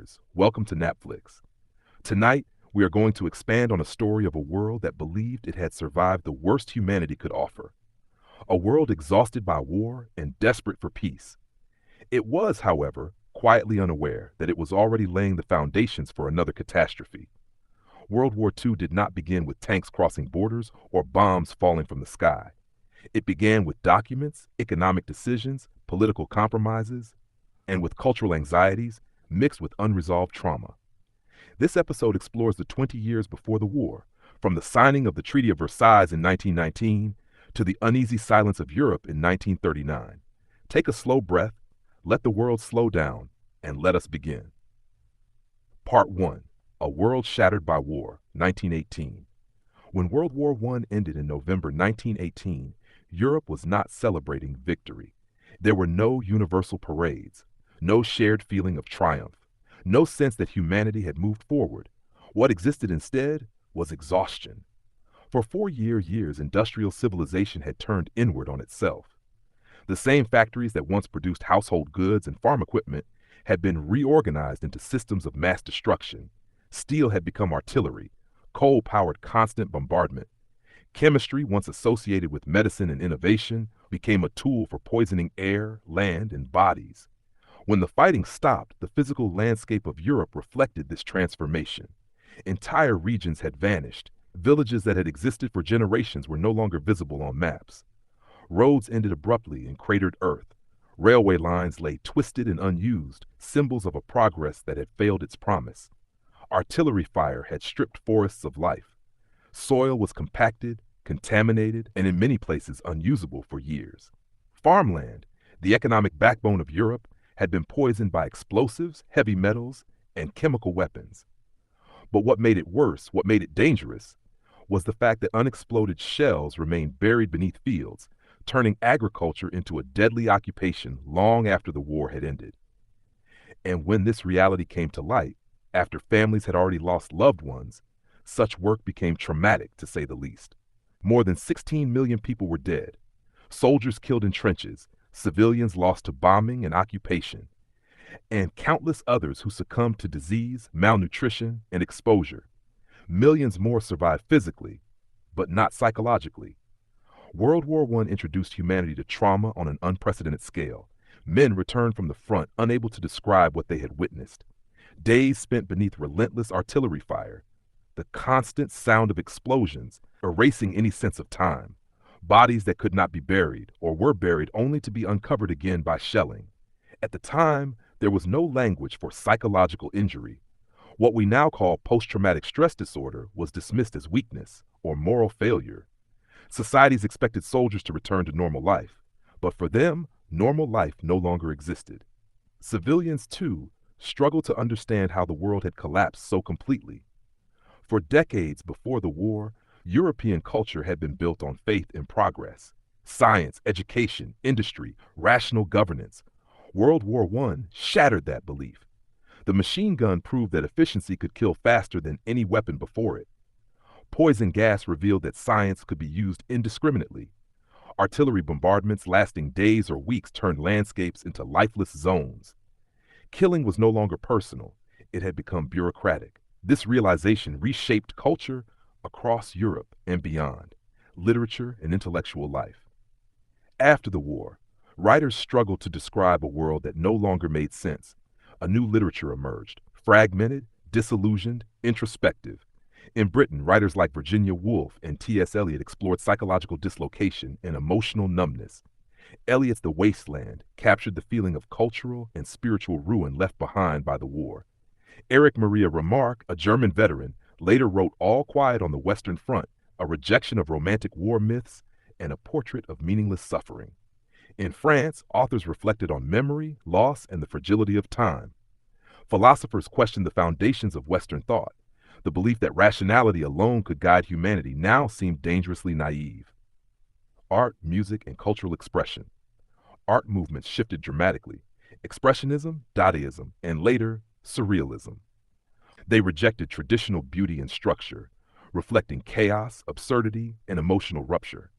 viewers, welcome to Netflix. Tonight, we are going to expand on a story of a world that believed it had survived the worst humanity could offer. A world exhausted by war and desperate for peace. It was, however, quietly unaware that it was already laying the foundations for another catastrophe. World War II did not begin with tanks crossing borders or bombs falling from the sky. It began with documents, economic decisions, political compromises, and with cultural anxieties mixed with unresolved trauma. This episode explores the 20 years before the war, from the signing of the Treaty of Versailles in 1919 to the uneasy silence of Europe in 1939. Take a slow breath, let the world slow down, and let us begin. Part 1. A World Shattered by War, 1918. When World War I ended in November 1918, Europe was not celebrating victory. There were no universal parades, no shared feeling of triumph, no sense that humanity had moved forward. What existed instead was exhaustion. For 4 years, industrial civilization had turned inward on itself. The same factories that once produced household goods and farm equipment had been reorganized into systems of mass destruction. Steel had become artillery, coal powered constant bombardment. Chemistry, once associated with medicine and innovation, became a tool for poisoning air, land, and bodies. When the fighting stopped, the physical landscape of Europe reflected this transformation. Entire regions had vanished. Villages that had existed for generations were no longer visible on maps. Roads ended abruptly in cratered earth. Railway lines lay twisted and unused, symbols of a progress that had failed its promise. Artillery fire had stripped forests of life. Soil was compacted, contaminated, and in many places unusable for years. Farmland, the economic backbone of Europe, had been poisoned by explosives, heavy metals, and chemical weapons. But what made it worse, what made it dangerous, was the fact that unexploded shells remained buried beneath fields, turning agriculture into a deadly occupation long after the war had ended. And when this reality came to light, after families had already lost loved ones, such work became traumatic, to say the least. More than 16 million people were dead. Soldiers killed in trenches, civilians lost to bombing and occupation, and countless others who succumbed to disease, malnutrition, and exposure. Millions more survived physically, but not psychologically. World War I introduced humanity to trauma on an unprecedented scale. Men returned from the front unable to describe what they had witnessed. Days spent beneath relentless artillery fire, the constant sound of explosions erasing any sense of time. Bodies that could not be buried, or were buried only to be uncovered again by shelling. At the time, there was no language for psychological injury. What we now call post-traumatic stress disorder was dismissed as weakness or moral failure. Societies expected soldiers to return to normal life, but for them, normal life no longer existed. Civilians, too, struggled to understand how the world had collapsed so completely. For decades before the war, European culture had been built on faith in progress, science, education, industry, rational governance. World War I shattered that belief. The machine gun proved that efficiency could kill faster than any weapon before it. Poison gas revealed that science could be used indiscriminately. Artillery bombardments lasting days or weeks turned landscapes into lifeless zones. Killing was no longer personal. It had become bureaucratic. This realization reshaped culture across Europe and beyond, literature and intellectual life. After the war, writers struggled to describe a world that no longer made sense. A new literature emerged, fragmented, disillusioned, introspective. In Britain, writers like Virginia Woolf and T.S. Eliot explored psychological dislocation and emotional numbness. Eliot's The Wasteland captured the feeling of cultural and spiritual ruin left behind by the war. Erich Maria Remarque, a German veteran, later wrote All Quiet on the Western Front, a rejection of romantic war myths and a portrait of meaningless suffering. In France, authors reflected on memory, loss, and the fragility of time. Philosophers questioned the foundations of Western thought. The belief that rationality alone could guide humanity now seemed dangerously naive. Art, music, and cultural expression. Art movements shifted dramatically. Expressionism, Dadaism, and later, Surrealism. They rejected traditional beauty and structure, reflecting chaos, absurdity, and emotional rupture.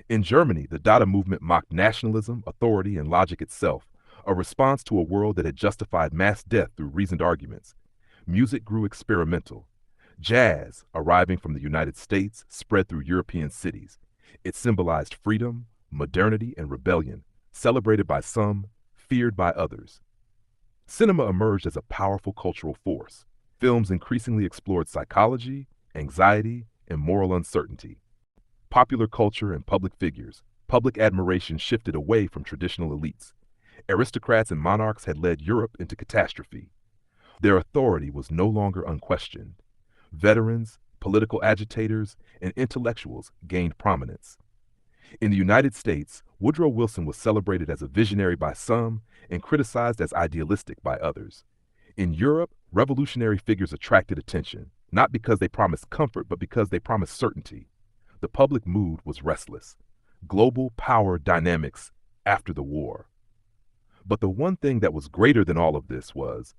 In Germany, the Dada movement mocked nationalism, authority, and logic itself, a response to a world that had justified mass death through reasoned arguments. Music grew experimental. Jazz, arriving from the United States, spread through European cities. It symbolized freedom, modernity, and rebellion, celebrated by some, feared by others. Cinema emerged as a powerful cultural force. Films increasingly explored psychology, anxiety, and moral uncertainty. Popular culture and public figures, public admiration shifted away from traditional elites. Aristocrats and monarchs had led Europe into catastrophe. Their authority was no longer unquestioned. Veterans, political agitators, and intellectuals gained prominence. In the United States, Woodrow Wilson was celebrated as a visionary by some and criticized as idealistic by others. In Europe, revolutionary figures attracted attention, not because they promised comfort, but because they promised certainty. The public mood was restless. Global power dynamics after the war. But the one thing that was greater than all of this was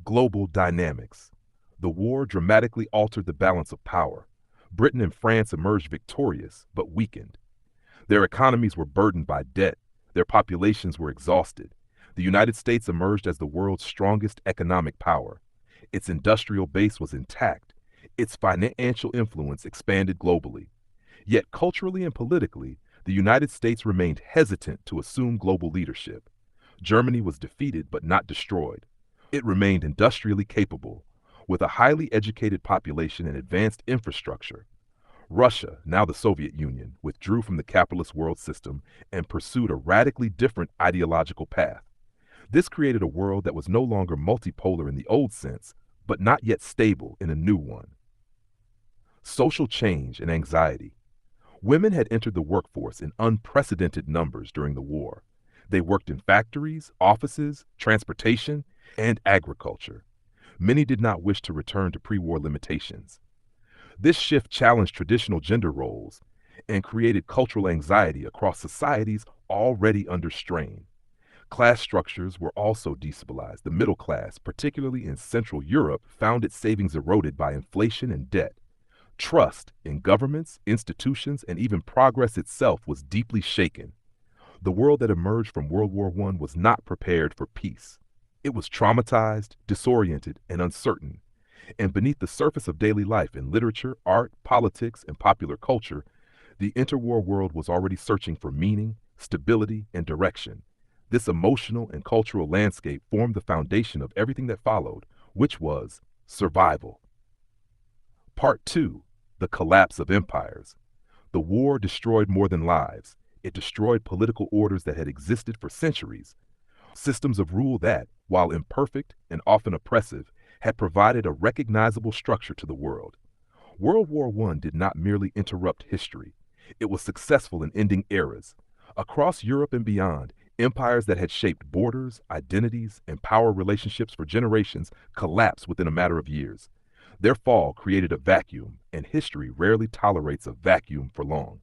global dynamics. The war dramatically altered the balance of power. Britain and France emerged victorious, but weakened. Their economies were burdened by debt. Their populations were exhausted. The United States emerged as the world's strongest economic power. Its industrial base was intact. Its financial influence expanded globally. Yet culturally and politically, the United States remained hesitant to assume global leadership. Germany was defeated but not destroyed. It remained industrially capable, with a highly educated population and advanced infrastructure. Russia, now the Soviet Union, withdrew from the capitalist world system and pursued a radically different ideological path. This created a world that was no longer multipolar in the old sense, but not yet stable in a new one. Social change and anxiety. Women had entered the workforce in unprecedented numbers during the war. They worked in factories, offices, transportation, and agriculture. Many did not wish to return to pre-war limitations. This shift challenged traditional gender roles and created cultural anxiety across societies already under strain. Class structures were also destabilized. The middle class, particularly in Central Europe, found its savings eroded by inflation and debt. Trust in governments, institutions, and even progress itself was deeply shaken. The world that emerged from World War I was not prepared for peace. It was traumatized, disoriented, and uncertain. And beneath the surface of daily life in literature, art, politics, and popular culture, the interwar world was already searching for meaning, stability, and direction. This emotional and cultural landscape formed the foundation of everything that followed, which was survival. Part 2. The collapse of empires. The war destroyed more than lives. It destroyed political orders that had existed for centuries. Systems of rule that, while imperfect and often oppressive, had provided a recognizable structure to the world. World War I did not merely interrupt history. It was successful in ending eras. Across Europe and beyond, empires that had shaped borders, identities, and power relationships for generations collapsed within a matter of years. Their fall created a vacuum, and history rarely tolerates a vacuum for long.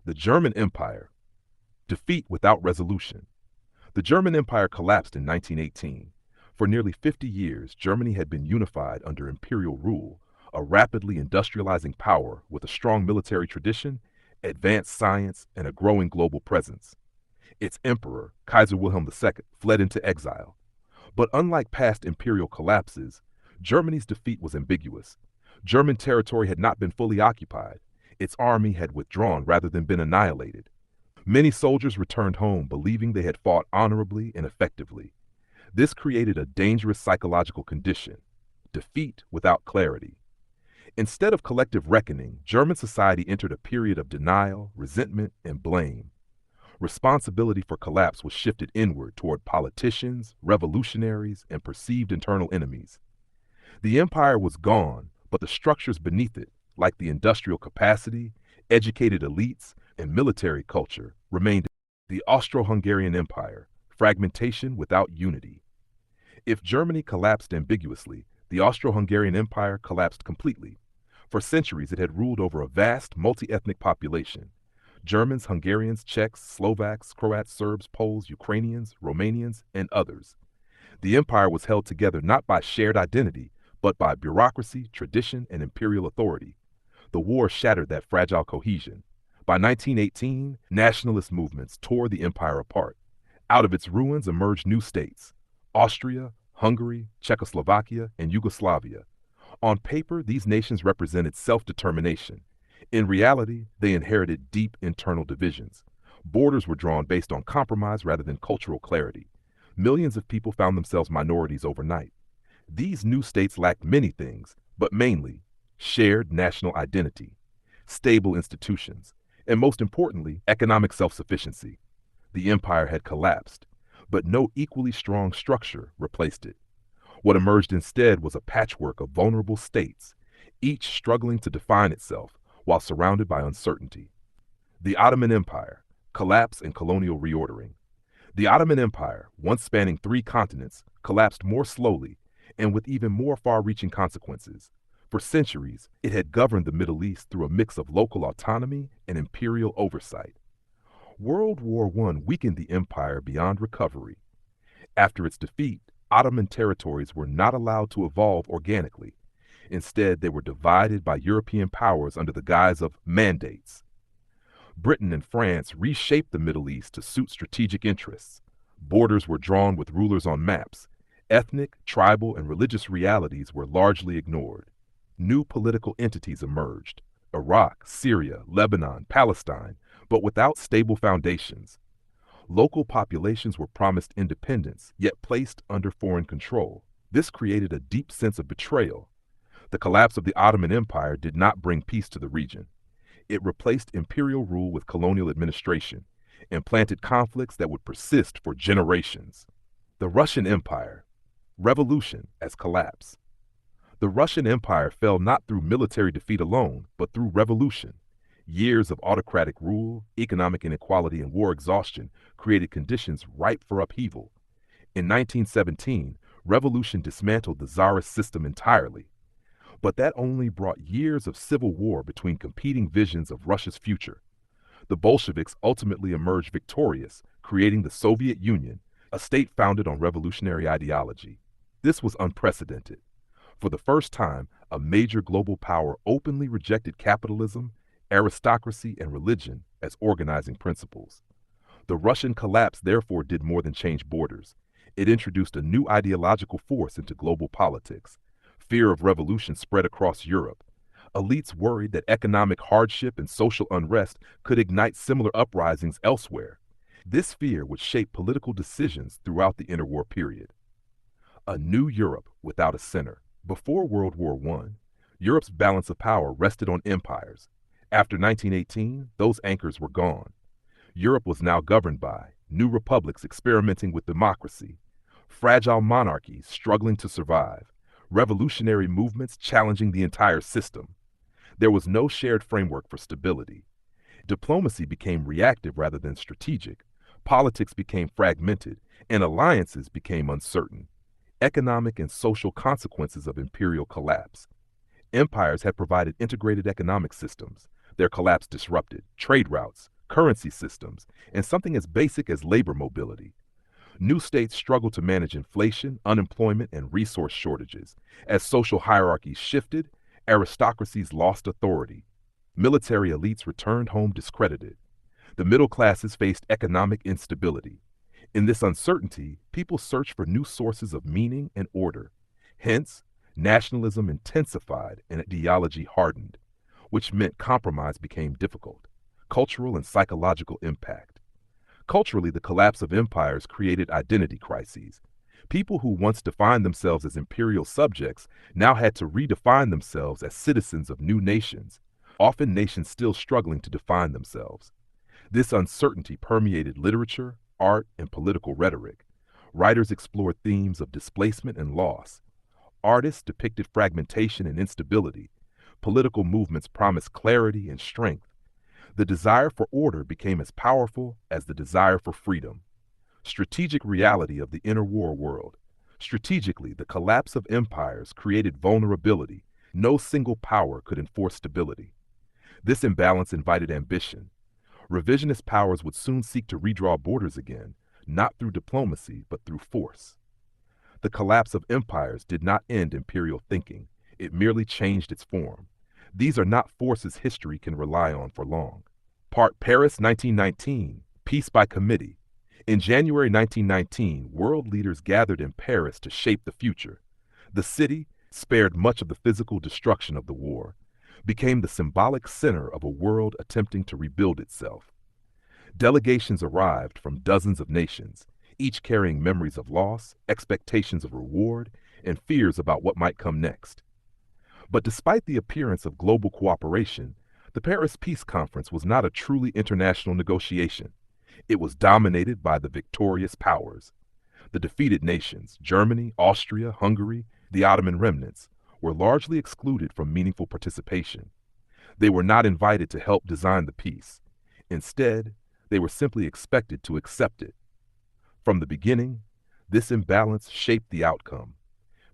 The German Empire. Defeat without resolution. The German Empire collapsed in 1918. For nearly 50 years, Germany had been unified under imperial rule, a rapidly industrializing power with a strong military tradition, advanced science, and a growing global presence. Its emperor, Kaiser Wilhelm II, fled into exile. But unlike past imperial collapses, Germany's defeat was ambiguous. German territory had not been fully occupied. Its army had withdrawn rather than been annihilated. Many soldiers returned home believing they had fought honorably and effectively. This created a dangerous psychological condition: defeat without clarity. Instead of collective reckoning, German society entered a period of denial, resentment, and blame. Responsibility for collapse was shifted inward toward politicians, revolutionaries, and perceived internal enemies. The empire was gone, but the structures beneath it, like the industrial capacity, educated elites, and military culture, remained. The Austro-Hungarian Empire, fragmentation without unity. If Germany collapsed ambiguously, the Austro-Hungarian Empire collapsed completely. For centuries, it had ruled over a vast, multi-ethnic population. Germans, Hungarians, Czechs, Slovaks, Croats, Serbs, Poles, Ukrainians, Romanians, and others. The empire was held together not by shared identity, but by bureaucracy, tradition, and imperial authority. The war shattered that fragile cohesion. By 1918, nationalist movements tore the empire apart. Out of its ruins emerged new states: Austria, Hungary, Czechoslovakia, and Yugoslavia. On paper, these nations represented self-determination. In reality, they inherited deep internal divisions. Borders were drawn based on compromise rather than cultural clarity. Millions of people found themselves minorities overnight. These new states lacked many things, but mainly shared national identity, stable institutions, and most importantly, economic self-sufficiency. The empire had collapsed, but no equally strong structure replaced it. What emerged instead was a patchwork of vulnerable states, each struggling to define itself while surrounded by uncertainty. The Ottoman Empire, collapse and colonial reordering. The Ottoman Empire, once spanning 3 continents, collapsed more slowly and with even more far-reaching consequences. For centuries, it had governed the Middle East through a mix of local autonomy and imperial oversight. World War I weakened the empire beyond recovery. After its defeat, Ottoman territories were not allowed to evolve organically. Instead, they were divided by European powers under the guise of mandates. Britain and France reshaped the Middle East to suit strategic interests. Borders were drawn with rulers on maps. Ethnic, tribal, and religious realities were largely ignored. New political entities emerged: Iraq, Syria, Lebanon, Palestine, but without stable foundations. Local populations were promised independence, yet placed under foreign control. This created a deep sense of betrayal. The collapse of the Ottoman Empire did not bring peace to the region. It replaced imperial rule with colonial administration and planted conflicts that would persist for generations. The Russian Empire, revolution as collapse. The Russian Empire fell not through military defeat alone, but through revolution. Years of autocratic rule, economic inequality, and war exhaustion created conditions ripe for upheaval. In 1917, revolution dismantled the Tsarist system entirely. But that only brought years of civil war between competing visions of Russia's future. The Bolsheviks ultimately emerged victorious, creating the Soviet Union, a state founded on revolutionary ideology. This was unprecedented. For the first time, a major global power openly rejected capitalism, aristocracy, and religion as organizing principles. The Russian collapse therefore did more than change borders. It introduced a new ideological force into global politics. Fear of revolution spread across Europe. Elites worried that economic hardship and social unrest could ignite similar uprisings elsewhere. This fear would shape political decisions throughout the interwar period. A new Europe without a center. Before World War I, Europe's balance of power rested on empires. After 1918, those anchors were gone. Europe was now governed by new republics experimenting with democracy, fragile monarchies struggling to survive, revolutionary movements challenging the entire system. There was no shared framework for stability. Diplomacy became reactive rather than strategic. Politics became fragmented, and alliances became uncertain. Economic and social consequences of imperial collapse. Empires had provided integrated economic systems. Their collapse disrupted trade routes, currency systems, and something as basic as labor mobility. New states struggled to manage inflation, unemployment, and resource shortages. As social hierarchies shifted, aristocracies lost authority. Military elites returned home discredited. The middle classes faced economic instability. In this uncertainty, people searched for new sources of meaning and order. Hence, nationalism intensified and ideology hardened, which meant compromise became difficult. Cultural and psychological impact. Culturally, the collapse of empires created identity crises. People who once defined themselves as imperial subjects now had to redefine themselves as citizens of new nations, often nations still struggling to define themselves. This uncertainty permeated literature, art, and political rhetoric. Writers explored themes of displacement and loss. Artists depicted fragmentation and instability. Political movements promised clarity and strength. The desire for order became as powerful as the desire for freedom. Strategic reality of the interwar world. Strategically, the collapse of empires created vulnerability. No single power could enforce stability. This imbalance invited ambition. Revisionist powers would soon seek to redraw borders again, not through diplomacy, but through force. The collapse of empires did not end imperial thinking. It merely changed its form. These are not forces history can rely on for long. Part Paris 1919, Peace by Committee. In January 1919, world leaders gathered in Paris to shape the future. The city, spared much of the physical destruction of the war, became the symbolic center of a world attempting to rebuild itself. Delegations arrived from dozens of nations, each carrying memories of loss, expectations of reward, and fears about what might come next. But despite the appearance of global cooperation, the Paris Peace Conference was not a truly international negotiation. It was dominated by the victorious powers. The defeated nations, Germany, Austria, Hungary, the Ottoman remnants, were largely excluded from meaningful participation. They were not invited to help design the peace. Instead, they were simply expected to accept it. From the beginning, this imbalance shaped the outcome.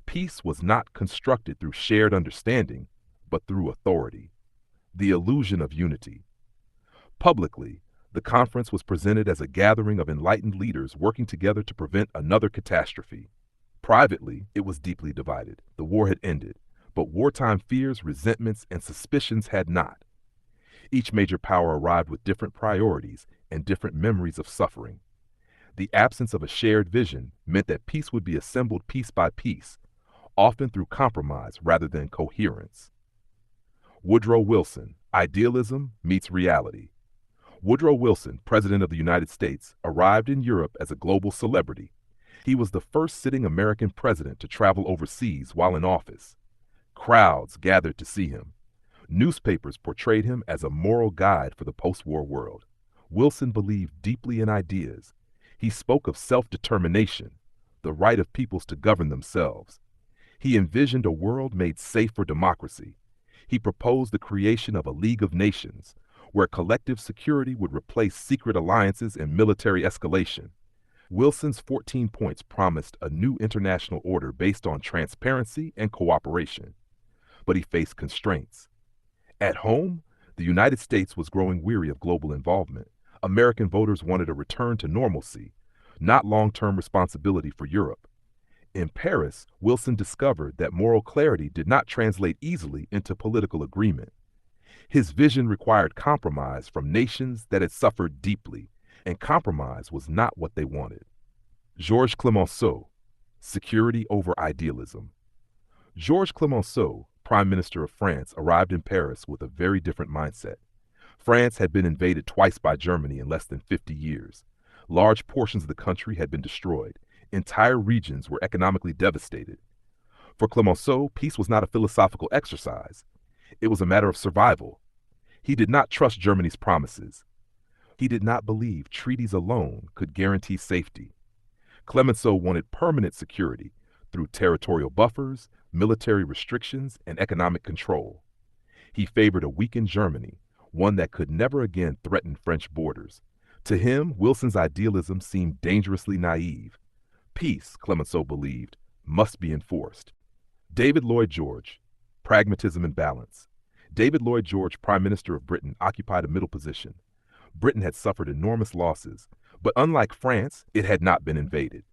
Peace was not constructed through shared understanding, but through authority. The illusion of unity. Publicly, the conference was presented as a gathering of enlightened leaders working together to prevent another catastrophe. Privately, it was deeply divided. The war had ended, but wartime fears, resentments, and suspicions had not. Each major power arrived with different priorities and different memories of suffering. The absence of a shared vision meant that peace would be assembled piece by piece, often through compromise rather than coherence. Woodrow Wilson, idealism meets reality. Woodrow Wilson, President of the United States, arrived in Europe as a global celebrity. He was the first sitting American president to travel overseas while in office. Crowds gathered to see him. Newspapers portrayed him as a moral guide for the post-war world. Wilson believed deeply in ideas. He spoke of self-determination, the right of peoples to govern themselves. He envisioned a world made safe for democracy. He proposed the creation of a League of Nations, where collective security would replace secret alliances and military escalation. Wilson's 14 points promised a new international order based on transparency and cooperation. But he faced constraints. At home, the United States was growing weary of global involvement. American voters wanted a return to normalcy, not long-term responsibility for Europe. In Paris, Wilson discovered that moral clarity did not translate easily into political agreement. His vision required compromise from nations that had suffered deeply, and compromise was not what they wanted. Georges Clemenceau, security over idealism. Georges Clemenceau, Prime Minister of France, arrived in Paris with a very different mindset. France had been invaded twice by Germany in less than 50 years. Large portions of the country had been destroyed. Entire regions were economically devastated. For Clemenceau, peace was not a philosophical exercise. It was a matter of survival. He did not trust Germany's promises. He did not believe treaties alone could guarantee safety. Clemenceau wanted permanent security through territorial buffers, military restrictions, and economic control. He favored a weakened Germany, one that could never again threaten French borders. To him, Wilson's idealism seemed dangerously naive. Peace, Clemenceau believed, must be enforced. David Lloyd George, pragmatism and balance. David Lloyd George, Prime Minister of Britain, occupied a middle position. Britain had suffered enormous losses, but unlike France, it had not been invaded.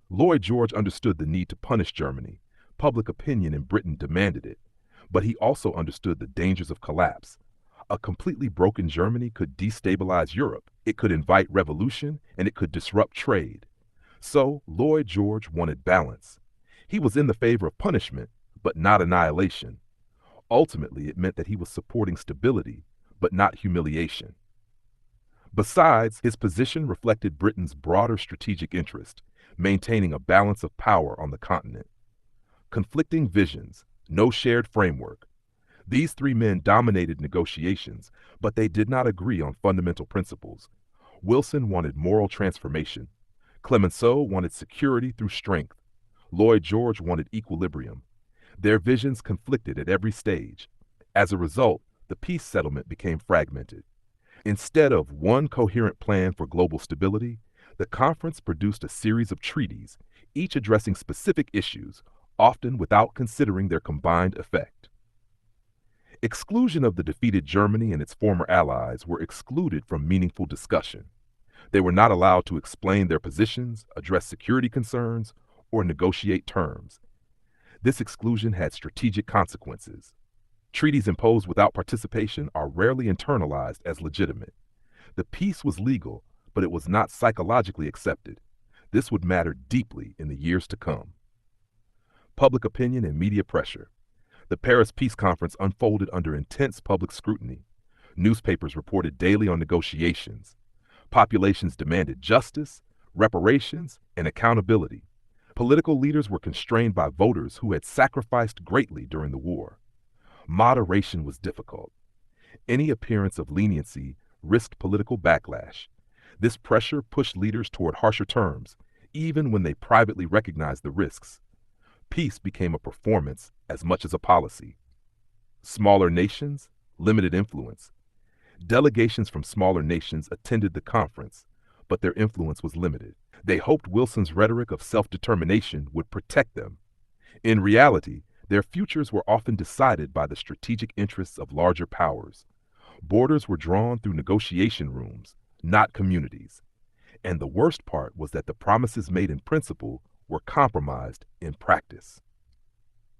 Lloyd George understood the need to punish Germany. Public opinion in Britain demanded it, but he also understood the dangers of collapse. A completely broken Germany could destabilize Europe, it could invite revolution, and it could disrupt trade. So, Lloyd George wanted balance. He was in the favor of punishment, but not annihilation. Ultimately, it meant that he was supporting stability, but not humiliation. Besides, his position reflected Britain's broader strategic interest, maintaining a balance of power on the continent. Conflicting visions, no shared framework. These three men dominated negotiations, but they did not agree on fundamental principles. Wilson wanted moral transformation. Clemenceau wanted security through strength. Lloyd George wanted equilibrium. Their visions conflicted at every stage. As a result, the peace settlement became fragmented. Instead of one coherent plan for global stability, the conference produced a series of treaties, each addressing specific issues, often without considering their combined effect. Exclusion of the defeated Germany and its former allies were excluded from meaningful discussion. They were not allowed to explain their positions, address security concerns, or negotiate terms. This exclusion had strategic consequences. Treaties imposed without participation are rarely internalized as legitimate. The peace was legal, but it was not psychologically accepted. This would matter deeply in the years to come. Public opinion and media pressure. The Paris Peace Conference unfolded under intense public scrutiny. Newspapers reported daily on negotiations. Populations demanded justice, reparations, and accountability. Political leaders were constrained by voters who had sacrificed greatly during the war. Moderation was difficult. Any appearance of leniency risked political backlash. This pressure pushed leaders toward harsher terms, even when they privately recognized the risks. Peace became a performance as much as a policy. Smaller nations, limited influence. Delegations from smaller nations attended the conference, but their influence was limited. They hoped Wilson's rhetoric of self-determination would protect them. In reality, their futures were often decided by the strategic interests of larger powers. Borders were drawn through negotiation rooms, not communities. And the worst part was that the promises made in principle were compromised in practice.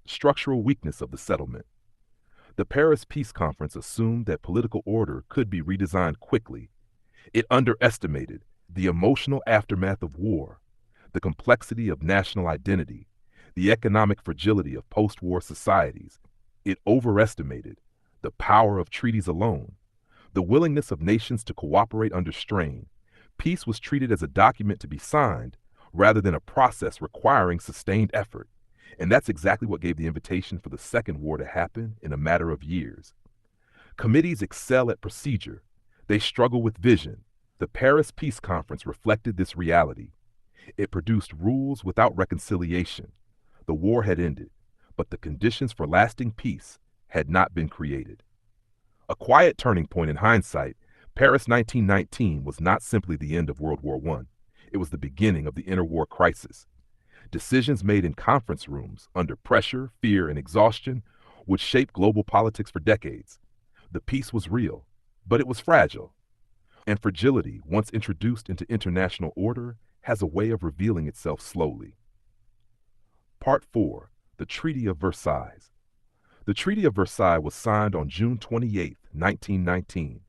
Structural weakness of the settlement. The Paris Peace Conference assumed that political order could be redesigned quickly. It underestimated the emotional aftermath of war, the complexity of national identity, the economic fragility of post-war societies. It overestimated the power of treaties alone, the willingness of nations to cooperate under strain. Peace was treated as a document to be signed rather than a process requiring sustained effort. And that's exactly what gave the invitation for the Second War to happen in a matter of years. Committees excel at procedure. They struggle with vision. The Paris Peace Conference reflected this reality. It produced rules without reconciliation. The war had ended, but the conditions for lasting peace had not been created. A quiet turning point in hindsight, Paris 1919 was not simply the end of World War I. It was the beginning of the interwar crisis. Decisions made in conference rooms, under pressure, fear, and exhaustion, would shape global politics for decades. The peace was real, but it was fragile. And fragility, once introduced into international order, has a way of revealing itself slowly. Part 4. The Treaty of Versailles. The Treaty of Versailles was signed on June 28, 1919.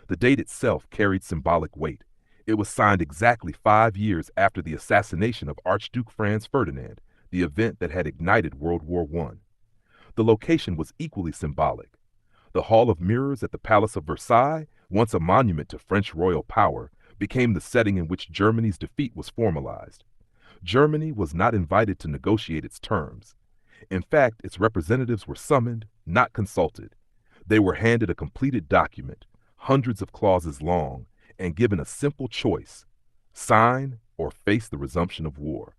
The date itself carried symbolic weight. It was signed exactly 5 years after the assassination of Archduke Franz Ferdinand, the event that had ignited World War I. The location was equally symbolic. The Hall of Mirrors at the Palace of Versailles, once a monument to French royal power, became the setting in which Germany's defeat was formalized. Germany was not invited to negotiate its terms. In fact, its representatives were summoned, not consulted. They were handed a completed document, hundreds of clauses long, and given a simple choice: sign or face the resumption of war.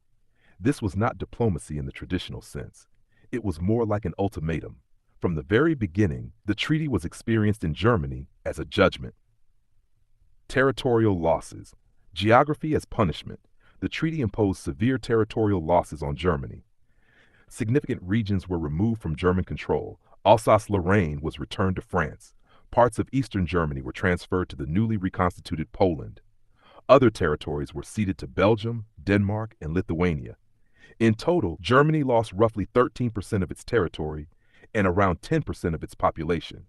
This was not diplomacy in the traditional sense. It was more like an ultimatum. From the very beginning, the treaty was experienced in Germany as a judgment. Territorial losses. Geography as punishment. The treaty imposed severe territorial losses on Germany. Significant regions were removed from German control. Alsace-Lorraine was returned to France. Parts of eastern Germany were transferred to the newly reconstituted Poland. Other territories were ceded to Belgium, Denmark, and Lithuania. In total, Germany lost roughly 13% of its territory and around 10% of its population.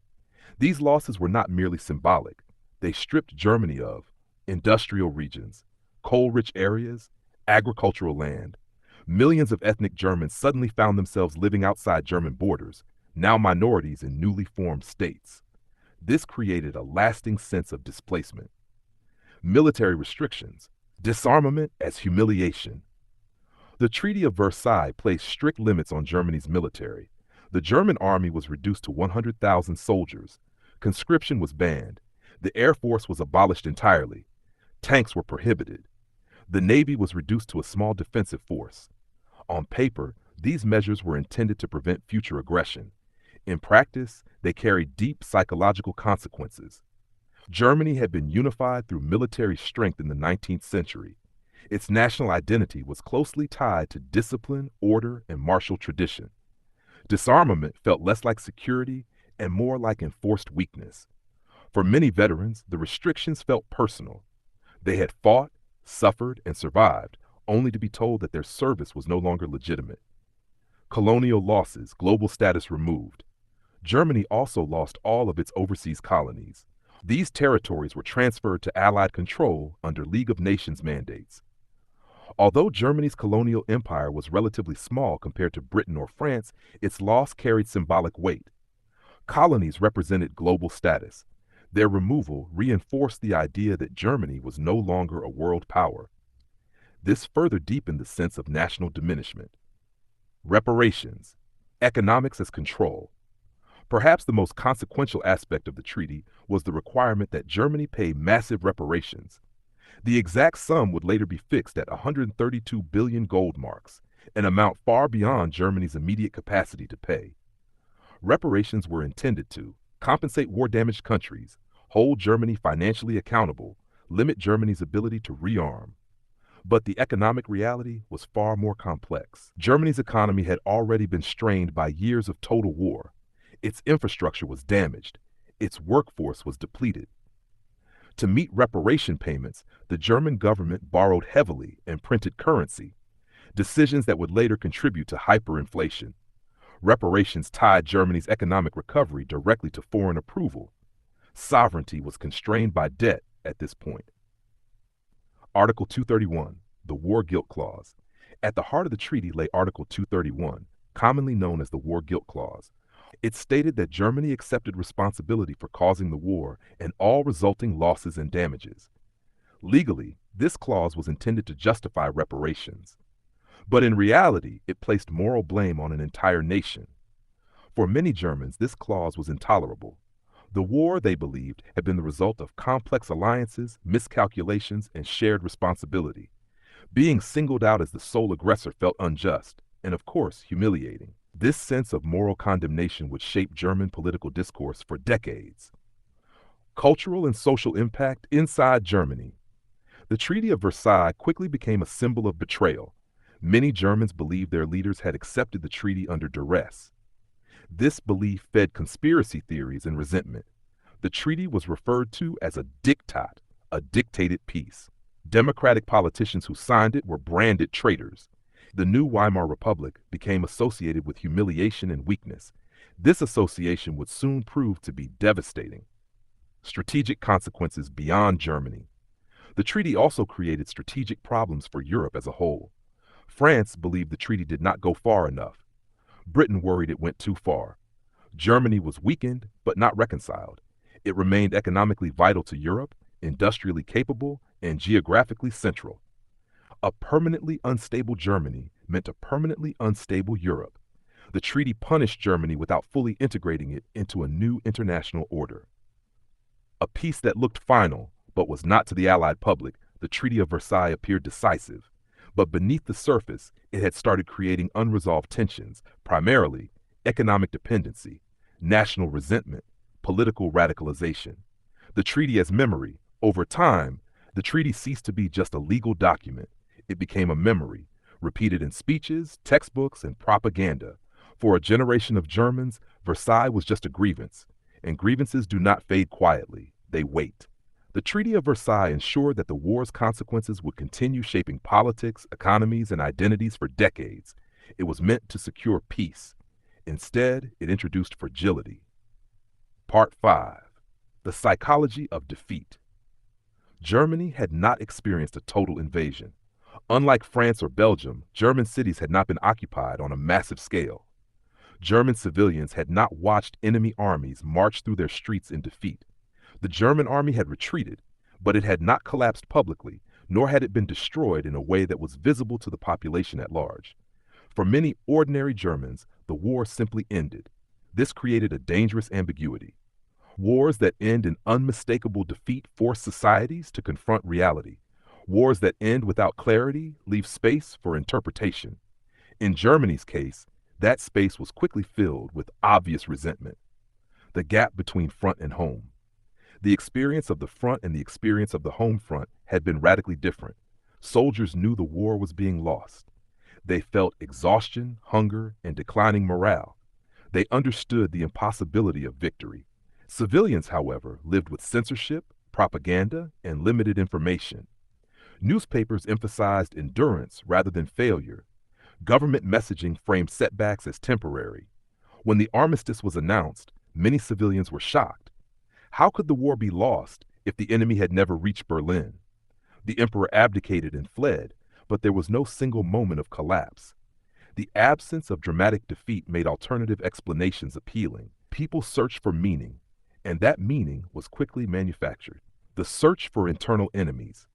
These losses were not merely symbolic. They stripped Germany of industrial regions, coal-rich areas, agricultural land. Millions of ethnic Germans suddenly found themselves living outside German borders, now minorities in newly formed states. This created a lasting sense of displacement. Military restrictions. Disarmament as humiliation. The Treaty of Versailles placed strict limits on Germany's military. The German army was reduced to 100,000 soldiers. Conscription was banned. The Air Force was abolished entirely. Tanks were prohibited. The Navy was reduced to a small defensive force. On paper, these measures were intended to prevent future aggression. In practice, they carried deep psychological consequences. Germany had been unified through military strength in the 19th century. Its national identity was closely tied to discipline, order, and martial tradition. Disarmament felt less like security and more like enforced weakness. For many veterans, the restrictions felt personal. They had fought, suffered, and survived, only to be told that their service was no longer legitimate. Colonial losses, global status removed. Germany also lost all of its overseas colonies. These territories were transferred to Allied control under League of Nations mandates. Although Germany's colonial empire was relatively small compared to Britain or France, its loss carried symbolic weight. Colonies represented global status. Their removal reinforced the idea that Germany was no longer a world power. This further deepened the sense of national diminishment. Reparations, economics as control. Perhaps the most consequential aspect of the treaty was the requirement that Germany pay massive reparations. The exact sum would later be fixed at 132 billion gold marks, an amount far beyond Germany's immediate capacity to pay. Reparations were intended to compensate war-damaged countries, hold Germany financially accountable, limit Germany's ability to rearm. But the economic reality was far more complex. Germany's economy had already been strained by years of total war. Its infrastructure was damaged. Its workforce was depleted. To meet reparation payments, the German government borrowed heavily and printed currency, decisions that would later contribute to hyperinflation. Reparations tied Germany's economic recovery directly to foreign approval. Sovereignty was constrained by debt at this point. Article 231, the War Guilt Clause. At the heart of the treaty lay Article 231, commonly known as the War Guilt Clause. It stated that Germany accepted responsibility for causing the war and all resulting losses and damages. Legally, this clause was intended to justify reparations. But in reality, it placed moral blame on an entire nation. For many Germans, this clause was intolerable. The war, they believed, had been the result of complex alliances, miscalculations, and shared responsibility. Being singled out as the sole aggressor felt unjust, and of course, humiliating. This sense of moral condemnation would shape German political discourse for decades. Cultural and social impact inside Germany. The Treaty of Versailles quickly became a symbol of betrayal. Many Germans believed their leaders had accepted the treaty under duress. This belief fed conspiracy theories and resentment. The treaty was referred to as a diktat, a dictated peace. Democratic politicians who signed it were branded traitors. The new Weimar Republic became associated with humiliation and weakness. This association would soon prove to be devastating. Strategic consequences beyond Germany. The treaty also created strategic problems for Europe as a whole. France believed the treaty did not go far enough. Britain worried it went too far. Germany was weakened, but not reconciled. It remained economically vital to Europe, industrially capable, and geographically central. A permanently unstable Germany meant a permanently unstable Europe. The treaty punished Germany without fully integrating it into a new international order. A peace that looked final, but was not to the Allied public, the Treaty of Versailles appeared decisive. But beneath the surface, it had started creating unresolved tensions, primarily economic dependency, national resentment, political radicalization. The treaty as memory. Over time, the treaty ceased to be just a legal document. It became a memory, repeated in speeches, textbooks, and propaganda. For a generation of Germans, Versailles was just a grievance, and grievances do not fade quietly, they wait. The Treaty of Versailles ensured that the war's consequences would continue shaping politics, economies, and identities for decades. It was meant to secure peace. Instead, it introduced fragility. Part 5. The Psychology of Defeat. Germany had not experienced a total invasion. Unlike France or Belgium, German cities had not been occupied on a massive scale. German civilians had not watched enemy armies march through their streets in defeat. The German army had retreated, but it had not collapsed publicly, nor had it been destroyed in a way that was visible to the population at large. For many ordinary Germans, the war simply ended. This created a dangerous ambiguity. Wars that end in unmistakable defeat force societies to confront reality. Wars that end without clarity leave space for interpretation. In Germany's case, that space was quickly filled with obvious resentment. The gap between front and home. The experience of the front and the experience of the home front had been radically different. Soldiers knew the war was being lost. They felt exhaustion, hunger, and declining morale. They understood the impossibility of victory. Civilians, however, lived with censorship, propaganda, and limited information. Newspapers emphasized endurance rather than failure. Government messaging framed setbacks as temporary. When the armistice was announced, many civilians were shocked. How could the war be lost if the enemy had never reached Berlin? The emperor abdicated and fled, but there was no single moment of collapse. The absence of dramatic defeat made alternative explanations appealing. People searched for meaning, and that meaning was quickly manufactured. The search for internal enemies.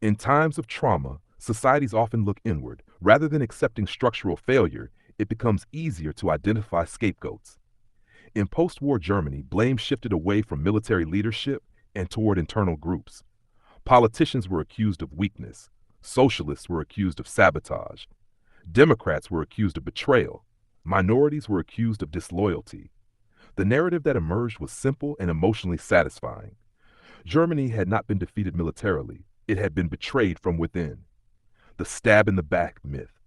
In times of trauma, societies often look inward. Rather than accepting structural failure, it becomes easier to identify scapegoats. In post-war Germany, blame shifted away from military leadership and toward internal groups. Politicians were accused of weakness. Socialists were accused of sabotage. Democrats were accused of betrayal. Minorities were accused of disloyalty. The narrative that emerged was simple and emotionally satisfying. Germany had not been defeated militarily. It had been betrayed from within. The stab-in-the-back myth.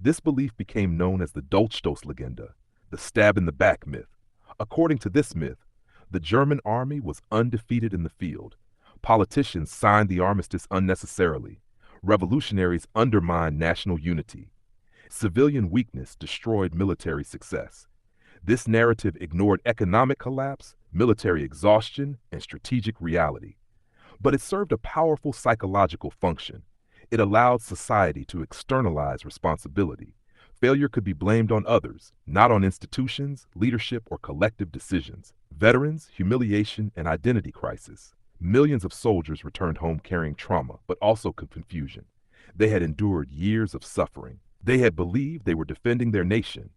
This belief became known as the Dolchstoßlegende, the stab-in-the-back myth. According to this myth, the German army was undefeated in the field. Politicians signed the armistice unnecessarily. Revolutionaries undermined national unity. Civilian weakness destroyed military success. This narrative ignored economic collapse, military exhaustion, and strategic reality. But it served a powerful psychological function. It allowed society to externalize responsibility. Failure could be blamed on others, not on institutions, leadership, or collective decisions. Veterans, humiliation, and identity crisis. Millions of soldiers returned home carrying trauma, but also confusion. They had endured years of suffering. They had believed they were defending their nation.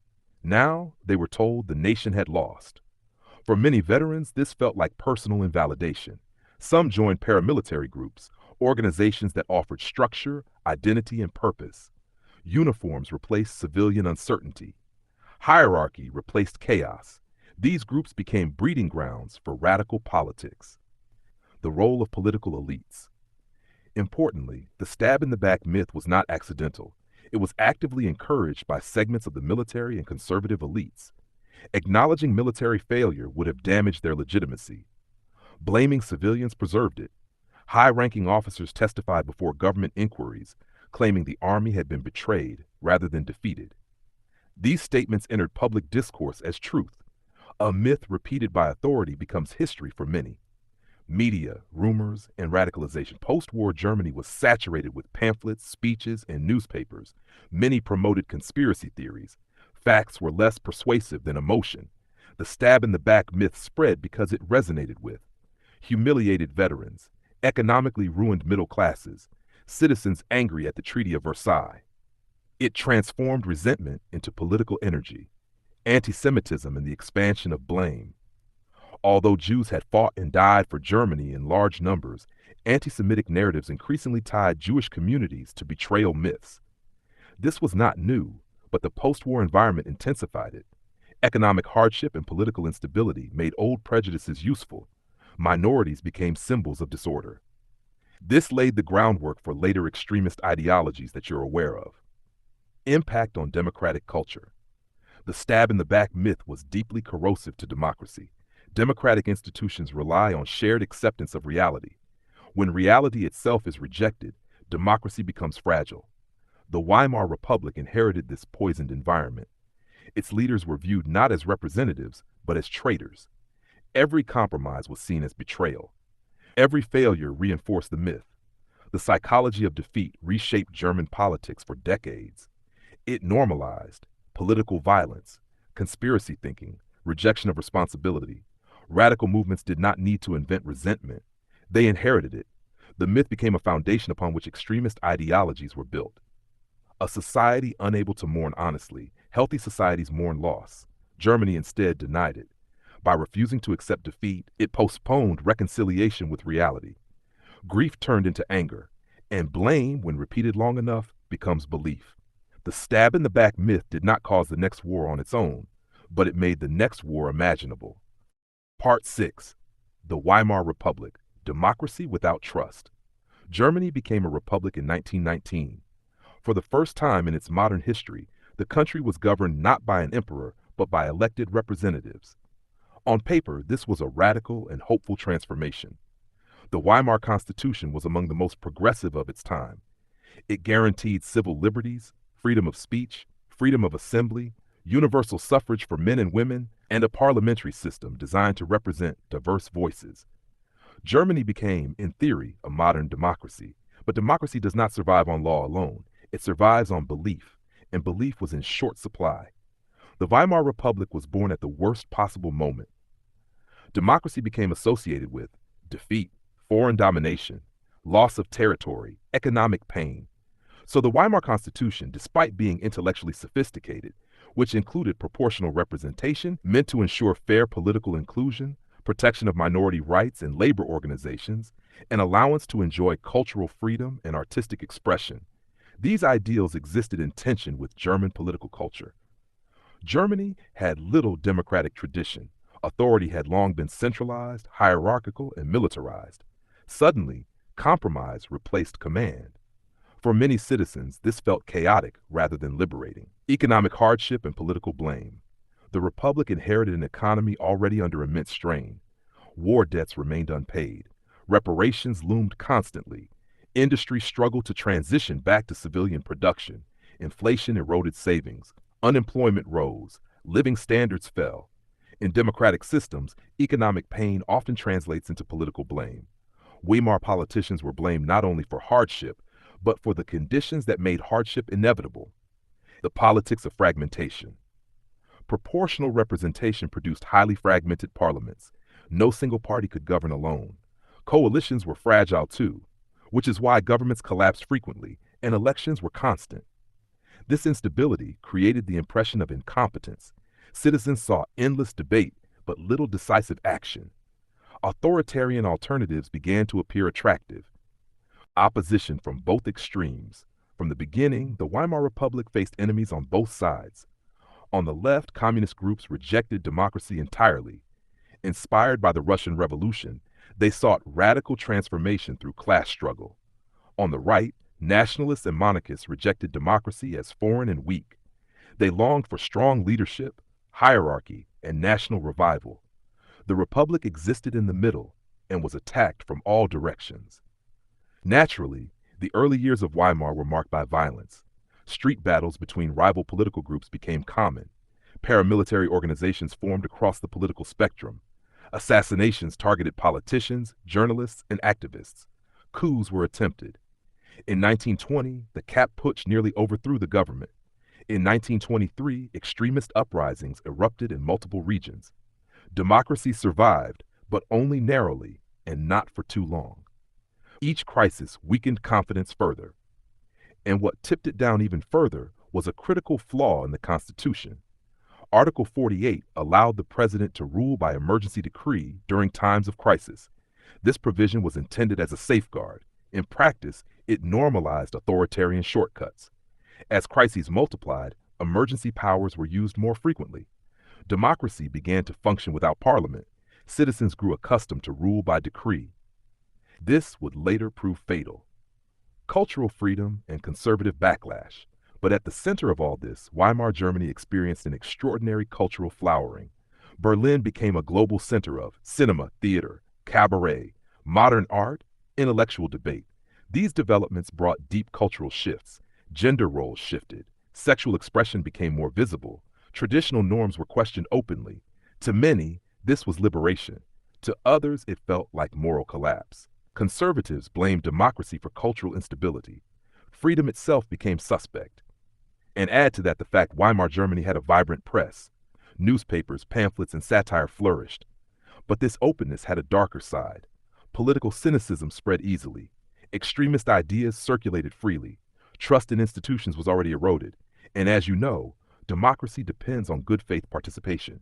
Now, they were told the nation had lost. For many veterans, this felt like personal invalidation. Some joined paramilitary groups, organizations that offered structure, identity, and purpose. Uniforms replaced civilian uncertainty. Hierarchy replaced chaos. These groups became breeding grounds for radical politics. The role of political elites. Importantly, the stab-in-the-back myth was not accidental. It was actively encouraged by segments of the military and conservative elites. Acknowledging military failure would have damaged their legitimacy. Blaming civilians preserved it. High-ranking officers testified before government inquiries, claiming the army had been betrayed rather than defeated. These statements entered public discourse as truth. A myth repeated by authority becomes history for many. Media, rumors, and radicalization. Post-war Germany was saturated with pamphlets, speeches, and newspapers. Many promoted conspiracy theories. Facts were less persuasive than emotion. The stab-in-the-back myth spread because it resonated with humiliated veterans, economically ruined middle classes, citizens angry at the Treaty of Versailles. It transformed resentment into political energy, antisemitism, and the expansion of blame. Although Jews had fought and died for Germany in large numbers, anti-Semitic narratives increasingly tied Jewish communities to betrayal myths. This was not new, but the post-war environment intensified it. Economic hardship and political instability made old prejudices useful. Minorities became symbols of disorder. This laid the groundwork for later extremist ideologies that you're aware of. Impact on democratic culture. The stab-in-the-back myth was deeply corrosive to democracy. Democratic institutions rely on shared acceptance of reality. When reality itself is rejected, democracy becomes fragile. The Weimar Republic inherited this poisoned environment. Its leaders were viewed not as representatives, but as traitors. Every compromise was seen as betrayal. Every failure reinforced the myth. The psychology of defeat reshaped German politics for decades. It normalized political violence, conspiracy thinking, rejection of responsibility. Radical movements did not need to invent resentment. They inherited it. The myth became a foundation upon which extremist ideologies were built. A society unable to mourn honestly. Healthy societies mourn loss. Germany instead denied it. By refusing to accept defeat, it postponed reconciliation with reality. Grief turned into anger, and blame, when repeated long enough, becomes belief. The stab-in-the-back myth did not cause the next war on its own, but it made the next war imaginable. Part 6. The Weimar Republic, Democracy Without Trust. Germany became a republic in 1919. For the first time in its modern history, the country was governed not by an emperor, but by elected representatives. On paper, this was a radical and hopeful transformation. The Weimar Constitution was among the most progressive of its time. It guaranteed civil liberties, freedom of speech, freedom of assembly, universal suffrage for men and women, and a parliamentary system designed to represent diverse voices. Germany became, in theory, a modern democracy, but democracy does not survive on law alone. It survives on belief, and belief was in short supply. The Weimar Republic was born at the worst possible moment. Democracy became associated with defeat, foreign domination, loss of territory, economic pain. So the Weimar Constitution, despite being intellectually sophisticated, which included proportional representation, meant to ensure fair political inclusion, protection of minority rights and labor organizations, and allowance to enjoy cultural freedom and artistic expression. These ideals existed in tension with German political culture. Germany had little democratic tradition. Authority had long been centralized, hierarchical, and militarized. Suddenly, compromise replaced command. For many citizens, this felt chaotic rather than liberating. Economic hardship and political blame. The Republic inherited an economy already under immense strain. War debts remained unpaid. Reparations loomed constantly. Industry struggled to transition back to civilian production. Inflation eroded savings. Unemployment rose. Living standards fell. In democratic systems, economic pain often translates into political blame. Weimar politicians were blamed not only for hardship, but for the conditions that made hardship inevitable. The politics of fragmentation. Proportional representation produced highly fragmented parliaments. No single party could govern alone. Coalitions were fragile too, which is why governments collapsed frequently and elections were constant. This instability created the impression of incompetence. Citizens saw endless debate but little decisive action. Authoritarian alternatives began to appear attractive. Opposition from both extremes. From the beginning, the Weimar Republic faced enemies on both sides. On the left, communist groups rejected democracy entirely. Inspired by the Russian Revolution, they sought radical transformation through class struggle. On the right, nationalists and monarchists rejected democracy as foreign and weak. They longed for strong leadership, hierarchy, and national revival. The Republic existed in the middle and was attacked from all directions. Naturally, the early years of Weimar were marked by violence. Street battles between rival political groups became common. Paramilitary organizations formed across the political spectrum. Assassinations targeted politicians, journalists, and activists. Coups were attempted. In 1920, the Kapp Putsch nearly overthrew the government. In 1923, extremist uprisings erupted in multiple regions. Democracy survived, but only narrowly and not for too long. Each crisis weakened confidence further. And what tipped it down even further was a critical flaw in the Constitution. Article 48 allowed the president to rule by emergency decree during times of crisis. This provision was intended as a safeguard. In practice, it normalized authoritarian shortcuts. As crises multiplied, emergency powers were used more frequently. Democracy began to function without parliament. Citizens grew accustomed to rule by decree. This would later prove fatal. Cultural freedom and conservative backlash. But at the center of all this, Weimar Germany experienced an extraordinary cultural flowering. Berlin became a global center of cinema, theater, cabaret, modern art, intellectual debate. These developments brought deep cultural shifts. Gender roles shifted. Sexual expression became more visible. Traditional norms were questioned openly. To many, this was liberation. To others, it felt like moral collapse. Conservatives blamed democracy for cultural instability. Freedom itself became suspect. And add to that the fact Weimar Germany had a vibrant press. Newspapers, pamphlets, and satire flourished. But this openness had a darker side. Political cynicism spread easily. Extremist ideas circulated freely. Trust in institutions was already eroded. And as you know, democracy depends on good faith participation.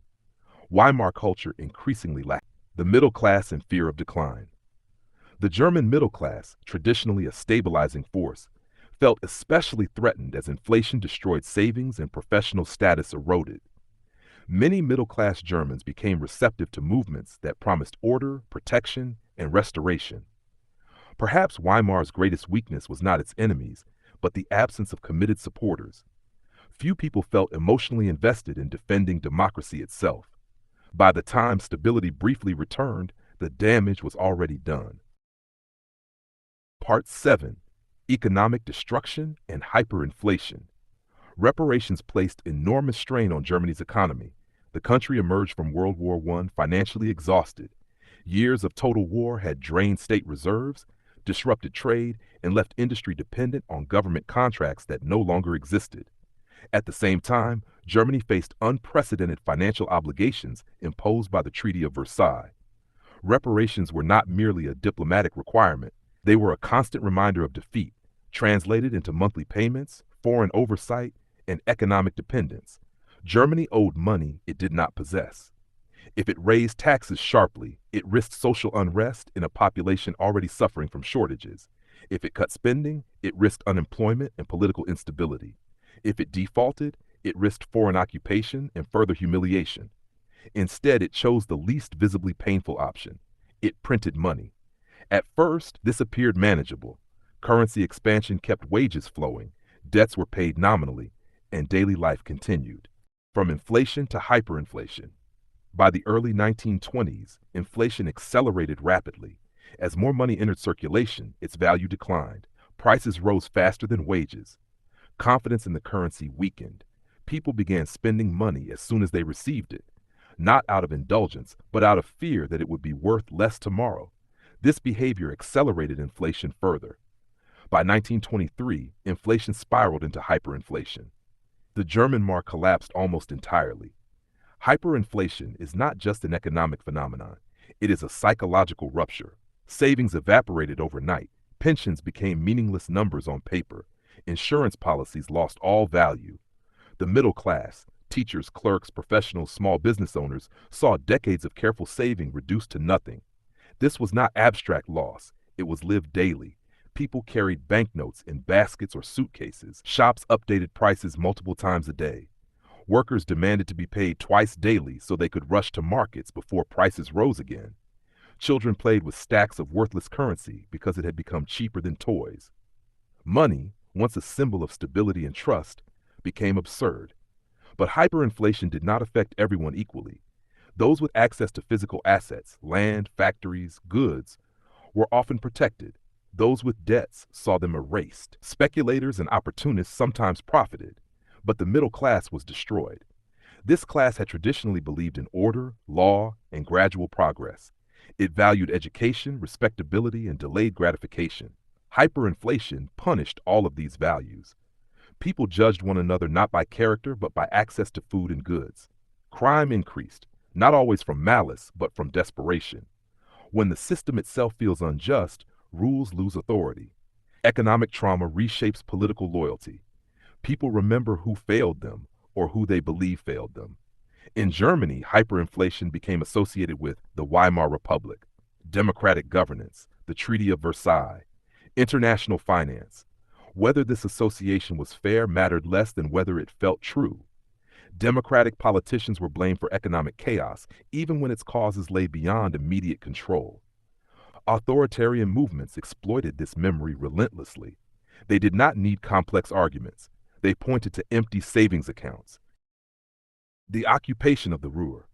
Weimar culture increasingly lacked the middle class in fear of decline. The German middle class, traditionally a stabilizing force, felt especially threatened as inflation destroyed savings and professional status eroded. Many middle-class Germans became receptive to movements that promised order, protection, and restoration. Perhaps Weimar's greatest weakness was not its enemies, but the absence of committed supporters. Few people felt emotionally invested in defending democracy itself. By the time stability briefly returned, the damage was already done. Part 7. Economic Destruction and Hyperinflation. Reparations placed enormous strain on Germany's economy. The country emerged from World War I financially exhausted. Years of total war had drained state reserves, disrupted trade, and left industry dependent on government contracts that no longer existed. At the same time, Germany faced unprecedented financial obligations imposed by the Treaty of Versailles. Reparations were not merely a diplomatic requirement, they were a constant reminder of defeat, translated into monthly payments, foreign oversight, and economic dependence. Germany owed money it did not possess. If it raised taxes sharply, it risked social unrest in a population already suffering from shortages. If it cut spending, it risked unemployment and political instability. If it defaulted, it risked foreign occupation and further humiliation. Instead, it chose the least visibly painful option. It printed money. At first, this appeared manageable. Currency expansion kept wages flowing, debts were paid nominally, and daily life continued. From inflation to hyperinflation. By the early 1920s, inflation accelerated rapidly. As more money entered circulation, its value declined. Prices rose faster than wages. Confidence in the currency weakened. People began spending money as soon as they received it, not out of indulgence, but out of fear that it would be worth less tomorrow. This behavior accelerated inflation further. By 1923, inflation spiraled into hyperinflation. The German mark collapsed almost entirely. Hyperinflation is not just an economic phenomenon, it is a psychological rupture. Savings evaporated overnight, pensions became meaningless numbers on paper, insurance policies lost all value. The middle class, teachers, clerks, professionals, small business owners, saw decades of careful saving reduced to nothing. This was not abstract loss, it was lived daily. People carried banknotes in baskets or suitcases. Shops updated prices multiple times a day. Workers demanded to be paid twice daily so they could rush to markets before prices rose again. Children played with stacks of worthless currency because it had become cheaper than toys. Money, once a symbol of stability and trust, became absurd. But hyperinflation did not affect everyone equally. Those with access to physical assets, land, factories, goods, were often protected. Those with debts saw them erased. Speculators and opportunists sometimes profited, but the middle class was destroyed. This class had traditionally believed in order, law, and gradual progress. It valued education, respectability, and delayed gratification. Hyperinflation punished all of these values. People judged one another not by character, but by access to food and goods. Crime increased, not always from malice, but from desperation. When the system itself feels unjust, rules lose authority. Economic trauma reshapes political loyalty. People remember who failed them or who they believe failed them. In Germany, hyperinflation became associated with the Weimar Republic, democratic governance, the Treaty of Versailles, international finance. Whether this association was fair mattered less than whether it felt true. Democratic politicians were blamed for economic chaos, even when its causes lay beyond immediate control. Authoritarian movements exploited this memory relentlessly. They did not need complex arguments. They pointed to empty savings accounts. The occupation of the Ruhr.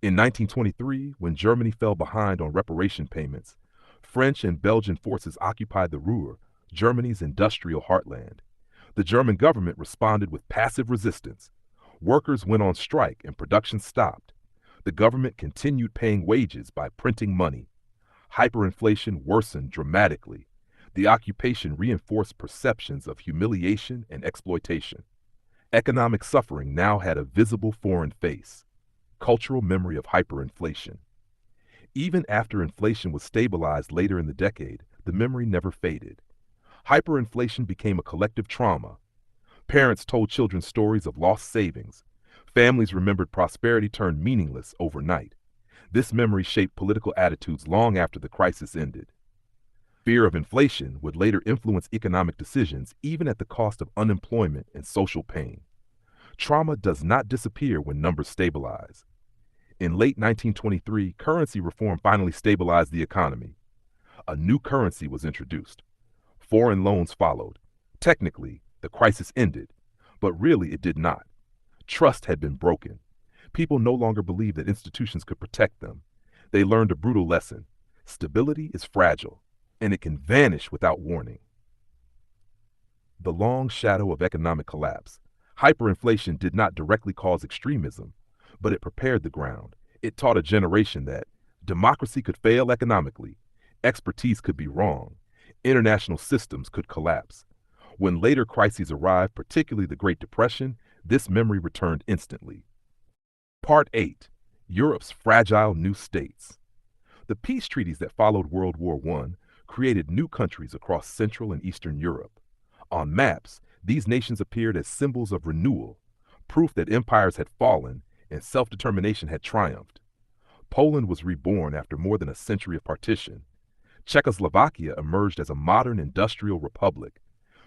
In 1923, when Germany fell behind on reparation payments, French and Belgian forces occupied the Ruhr, Germany's industrial heartland. The German government responded with passive resistance. Workers went on strike and production stopped. The government continued paying wages by printing money. Hyperinflation worsened dramatically. The occupation reinforced perceptions of humiliation and exploitation. Economic suffering now had a visible foreign face. Cultural memory of hyperinflation. Even after inflation was stabilized later in the decade, the memory never faded. Hyperinflation became a collective trauma. Parents told children stories of lost savings. Families remembered prosperity turned meaningless overnight. This memory shaped political attitudes long after the crisis ended. Fear of inflation would later influence economic decisions, even at the cost of unemployment and social pain. Trauma does not disappear when numbers stabilize. In late 1923, currency reform finally stabilized the economy. A new currency was introduced. Foreign loans followed. Technically, the crisis ended, but really it did not. Trust had been broken. People no longer believed that institutions could protect them. They learned a brutal lesson. Stability is fragile, and it can vanish without warning. The long shadow of economic collapse. Hyperinflation did not directly cause extremism, but it prepared the ground. It taught a generation that democracy could fail economically, expertise could be wrong, international systems could collapse. When later crises arrived, particularly the Great Depression, this memory returned instantly. Part 8. Europe's Fragile New States. The peace treaties that followed World War I created new countries across Central and Eastern Europe. On maps, these nations appeared as symbols of renewal, proof that empires had fallen and self-determination had triumphed. Poland was reborn after more than a century of partition. Czechoslovakia emerged as a modern industrial republic.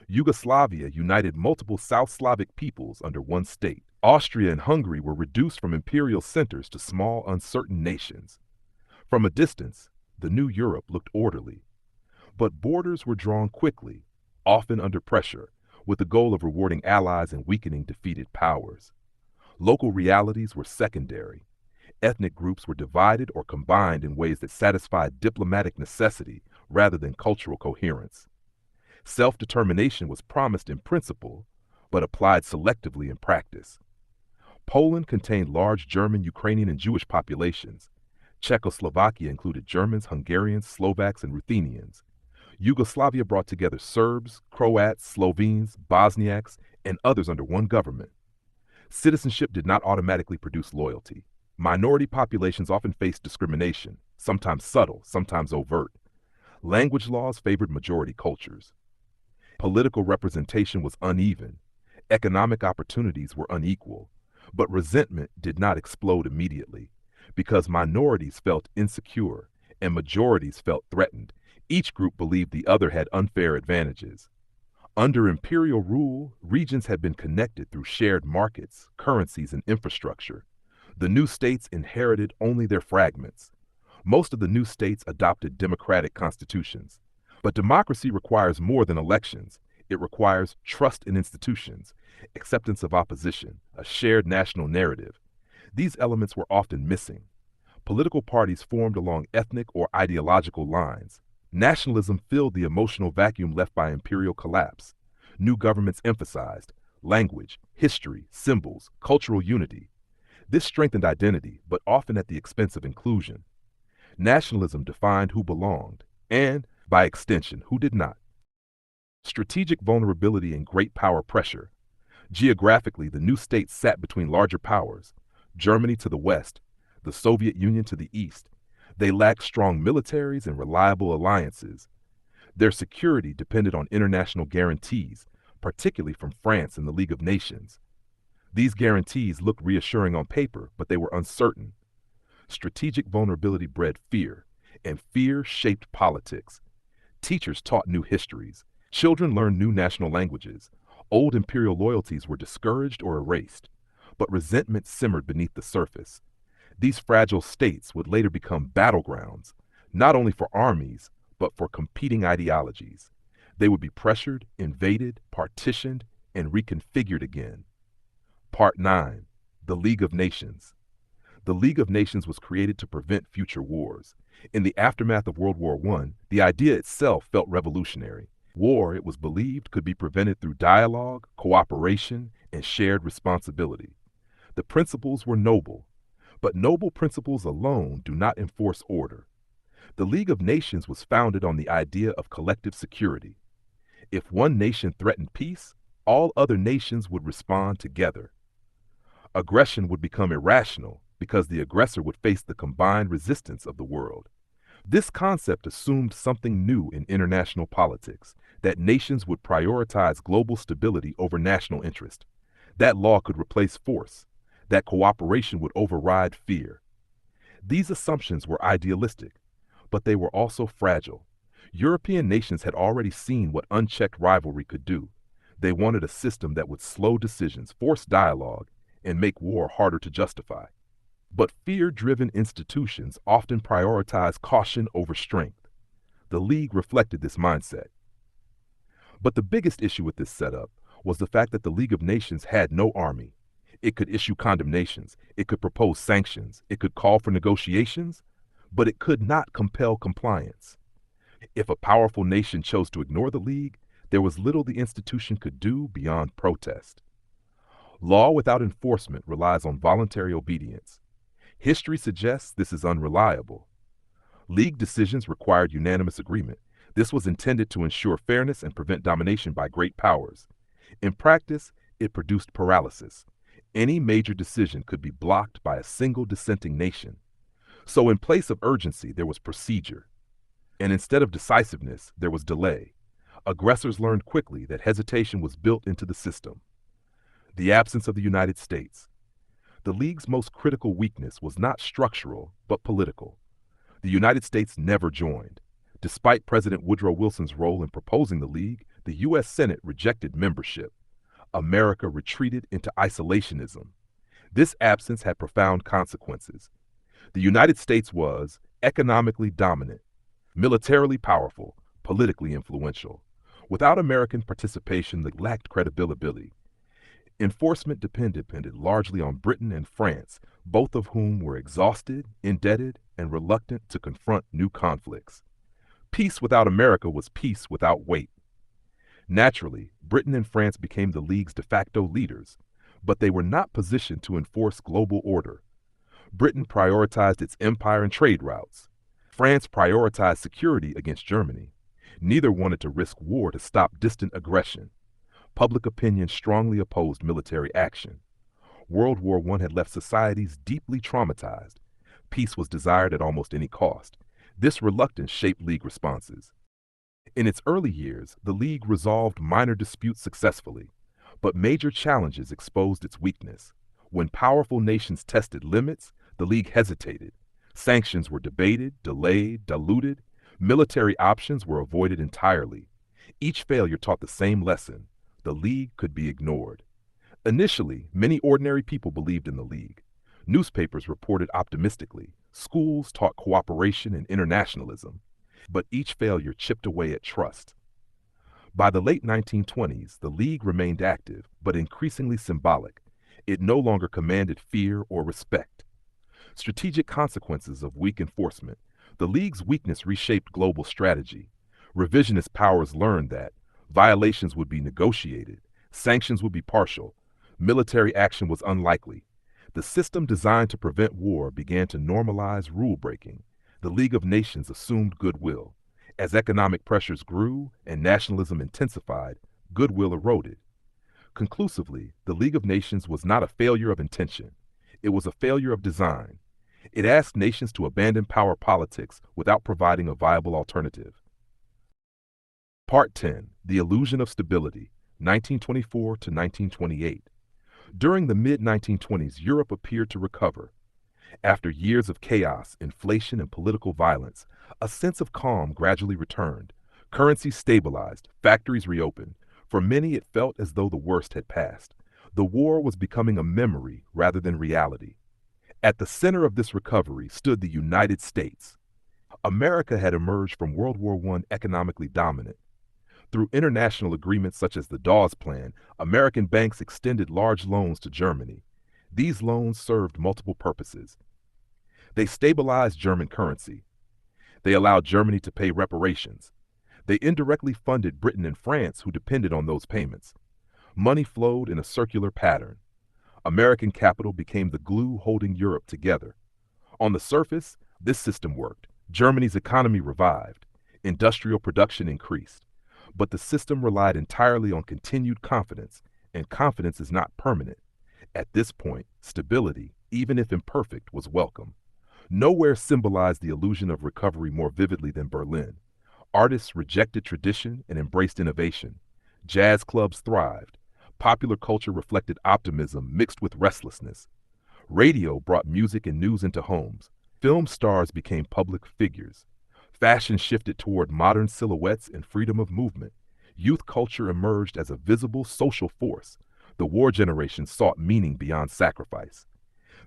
Yugoslavia united multiple South Slavic peoples under one state. Austria and Hungary were reduced from imperial centers to small, uncertain nations. From a distance, the new Europe looked orderly. But borders were drawn quickly, often under pressure, with the goal of rewarding allies and weakening defeated powers. Local realities were secondary. Ethnic groups were divided or combined in ways that satisfied diplomatic necessity rather than cultural coherence. Self-determination was promised in principle, but applied selectively in practice. Poland contained large German, Ukrainian, and Jewish populations. Czechoslovakia included Germans, Hungarians, Slovaks, and Ruthenians. Yugoslavia brought together Serbs, Croats, Slovenes, Bosniaks, and others under one government. Citizenship did not automatically produce loyalty. Minority populations often faced discrimination, sometimes subtle, sometimes overt. Language laws favored majority cultures. Political representation was uneven. Economic opportunities were unequal. But resentment did not explode immediately, because minorities felt insecure and majorities felt threatened. Each group believed the other had unfair advantages. Under imperial rule, regions had been connected through shared markets, currencies, and infrastructure. The new states inherited only their fragments. Most of the new states adopted democratic constitutions. But democracy requires more than elections. It requires trust in institutions, acceptance of opposition, a shared national narrative. These elements were often missing. Political parties formed along ethnic or ideological lines. Nationalism filled the emotional vacuum left by imperial collapse. New governments emphasized language, history, symbols, cultural unity. This strengthened identity, but often at the expense of inclusion. Nationalism defined who belonged, and, by extension, who did not. Strategic vulnerability and great power pressure. Geographically, the new states sat between larger powers, Germany to the west, the Soviet Union to the east. They lacked strong militaries and reliable alliances. Their security depended on international guarantees, particularly from France and the League of Nations. These guarantees looked reassuring on paper, but they were uncertain. Strategic vulnerability bred fear, and fear shaped politics. Teachers taught new histories. Children learned new national languages. Old imperial loyalties were discouraged or erased, but resentment simmered beneath the surface. These fragile states would later become battlegrounds, not only for armies, but for competing ideologies. They would be pressured, invaded, partitioned, and reconfigured again. Part 9. The League of Nations. The League of Nations was created to prevent future wars. In the aftermath of World War I, the idea itself felt revolutionary. War, it was believed, could be prevented through dialogue, cooperation, and shared responsibility. The principles were noble, but noble principles alone do not enforce order. The League of Nations was founded on the idea of collective security. If one nation threatened peace, all other nations would respond together. Aggression would become irrational because the aggressor would face the combined resistance of the world. This concept assumed something new in international politics, that nations would prioritize global stability over national interest. That law could replace force, that cooperation would override fear. These assumptions were idealistic, but they were also fragile. European nations had already seen what unchecked rivalry could do. They wanted a system that would slow decisions, force dialogue, and make war harder to justify. But fear-driven institutions often prioritize caution over strength. The League reflected this mindset. But the biggest issue with this setup was the fact that the League of Nations had no army. It could issue condemnations, it could propose sanctions, it could call for negotiations, but it could not compel compliance. If a powerful nation chose to ignore the League, there was little the institution could do beyond protest. Law without enforcement relies on voluntary obedience. History suggests this is unreliable. League decisions required unanimous agreement. This was intended to ensure fairness and prevent domination by great powers. In practice, it produced paralysis. Any major decision could be blocked by a single dissenting nation. So in place of urgency, there was procedure. And instead of decisiveness, there was delay. Aggressors learned quickly that hesitation was built into the system. The absence of the United States. The League's most critical weakness was not structural, but political. The United States never joined. Despite President Woodrow Wilson's role in proposing the League, the U.S. Senate rejected membership. America retreated into isolationism. This absence had profound consequences. The United States was economically dominant, militarily powerful, politically influential. Without American participation, it lacked credibility. Enforcement depended largely on Britain and France, both of whom were exhausted, indebted, and reluctant to confront new conflicts. Peace without America was peace without weight. Naturally, Britain and France became the League's de facto leaders, but they were not positioned to enforce global order. Britain prioritized its empire and trade routes. France prioritized security against Germany. Neither wanted to risk war to stop distant aggression. Public opinion strongly opposed military action. World War I had left societies deeply traumatized. Peace was desired at almost any cost. This reluctance shaped League responses. In its early years, the League resolved minor disputes successfully, but major challenges exposed its weakness. When powerful nations tested limits, the League hesitated. Sanctions were debated, delayed, diluted. Military options were avoided entirely. Each failure taught the same lesson: the League could be ignored. Initially, many ordinary people believed in the League. Newspapers reported optimistically. Schools taught cooperation and internationalism. But each failure chipped away at trust. By the late 1920s, the League remained active, but increasingly symbolic. It no longer commanded fear or respect. Strategic consequences of weak enforcement. The League's weakness reshaped global strategy. Revisionist powers learned that violations would be negotiated, sanctions would be partial, military action was unlikely. The system designed to prevent war began to normalize rule-breaking. The League of Nations assumed goodwill. As economic pressures grew and nationalism intensified, goodwill eroded. Conclusively, the League of Nations was not a failure of intention. It was a failure of design. It asked nations to abandon power politics without providing a viable alternative. Part 10. The Illusion of Stability, 1924 to 1928. During the mid-1920s, Europe appeared to recover. After years of chaos, inflation, and political violence, a sense of calm gradually returned. Currencies stabilized, factories reopened. For many, it felt as though the worst had passed. The war was becoming a memory rather than reality. At the center of this recovery stood the United States. America had emerged from World War I economically dominant. Through international agreements such as the Dawes Plan, American banks extended large loans to Germany. These loans served multiple purposes. They stabilized German currency. They allowed Germany to pay reparations. They indirectly funded Britain and France, who depended on those payments. Money flowed in a circular pattern. American capital became the glue holding Europe together. On the surface, this system worked. Germany's economy revived. Industrial production increased. But the system relied entirely on continued confidence, and confidence is not permanent. At this point, stability, even if imperfect, was welcome. Nowhere symbolized the illusion of recovery more vividly than Berlin. Artists rejected tradition and embraced innovation. Jazz clubs thrived. Popular culture reflected optimism mixed with restlessness. Radio brought music and news into homes. Film stars became public figures. Fashion shifted toward modern silhouettes and freedom of movement. Youth culture emerged as a visible social force. The war generation sought meaning beyond sacrifice.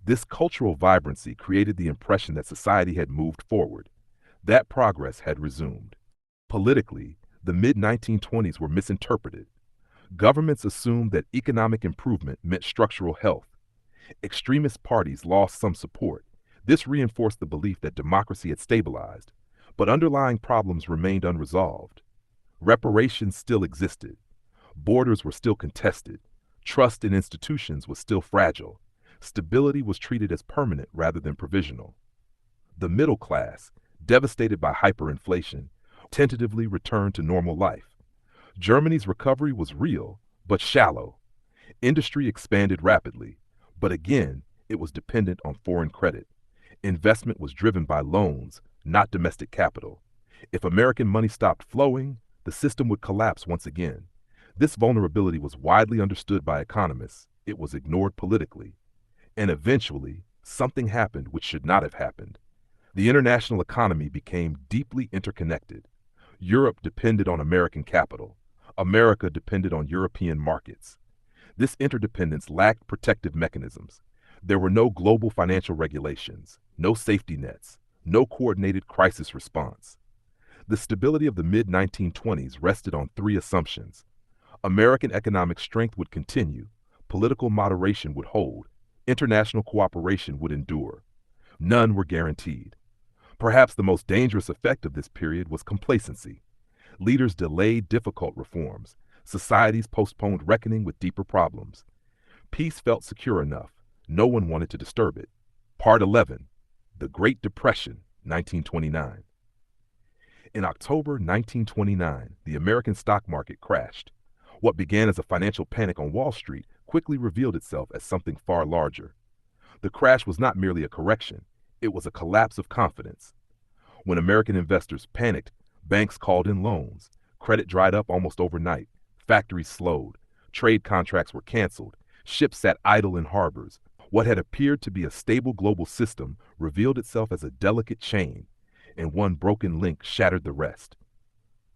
This cultural vibrancy created the impression that society had moved forward. That progress had resumed. Politically, the mid-1920s were misinterpreted. Governments assumed that economic improvement meant structural health. Extremist parties lost some support. This reinforced the belief that democracy had stabilized, but underlying problems remained unresolved. Reparations still existed. Borders were still contested. Trust in institutions was still fragile. Stability was treated as permanent rather than provisional. The middle class, devastated by hyperinflation, tentatively returned to normal life. Germany's recovery was real, but shallow. Industry expanded rapidly, but again, it was dependent on foreign credit. Investment was driven by loans, not domestic capital. If American money stopped flowing, the system would collapse once again. This vulnerability was widely understood by economists. It was ignored politically. And eventually, something happened which should not have happened. The international economy became deeply interconnected. Europe depended on American capital. America depended on European markets. This interdependence lacked protective mechanisms. There were no global financial regulations, no safety nets, no coordinated crisis response. The stability of the mid-1920s rested on three assumptions. American economic strength would continue, political moderation would hold, international cooperation would endure. None were guaranteed. Perhaps the most dangerous effect of this period was complacency. Leaders delayed difficult reforms. Societies postponed reckoning with deeper problems. Peace felt secure enough. No one wanted to disturb it. Part 11. The Great Depression, 1929. In October 1929, the American stock market crashed. What began as a financial panic on Wall Street quickly revealed itself as something far larger. The crash was not merely a correction. It was a collapse of confidence. When American investors panicked, banks called in loans. Credit dried up almost overnight. Factories slowed. Trade contracts were canceled. Ships sat idle in harbors. What had appeared to be a stable global system revealed itself as a delicate chain, and one broken link shattered the rest.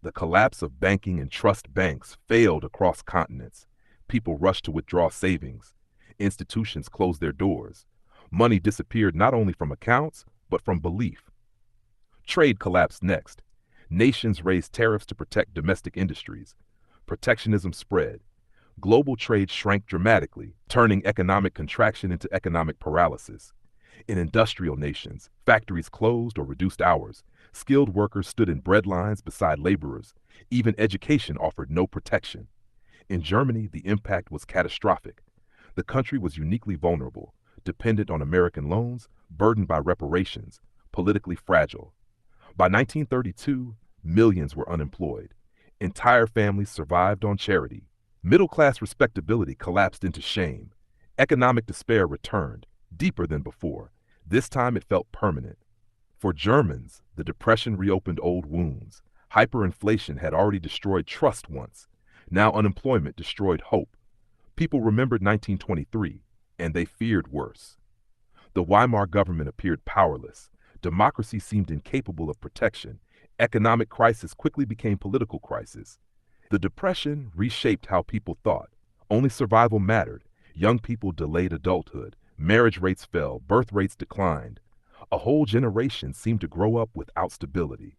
The collapse of banking and trust banks failed across continents. People rushed to withdraw savings. Institutions closed their doors. Money disappeared not only from accounts, but from belief. Trade collapsed next. Nations raised tariffs to protect domestic industries. Protectionism spread. Global trade shrank dramatically, turning economic contraction into economic paralysis. In industrial nations, factories closed or reduced hours. Skilled workers stood in bread lines beside laborers. Even education offered no protection. In Germany, the impact was catastrophic. The country was uniquely vulnerable, dependent on American loans, burdened by reparations, politically fragile. By 1932, millions were unemployed. Entire families survived on charity. Middle-class respectability collapsed into shame. Economic despair returned, deeper than before. This time it felt permanent. For Germans, the Depression reopened old wounds. Hyperinflation had already destroyed trust once. Now unemployment destroyed hope. People remembered 1923, and they feared worse. The Weimar government appeared powerless. Democracy seemed incapable of protection. Economic crisis quickly became political crisis. The Depression reshaped how people thought. Only survival mattered. Young people delayed adulthood. Marriage rates fell. Birth rates declined. A whole generation seemed to grow up without stability.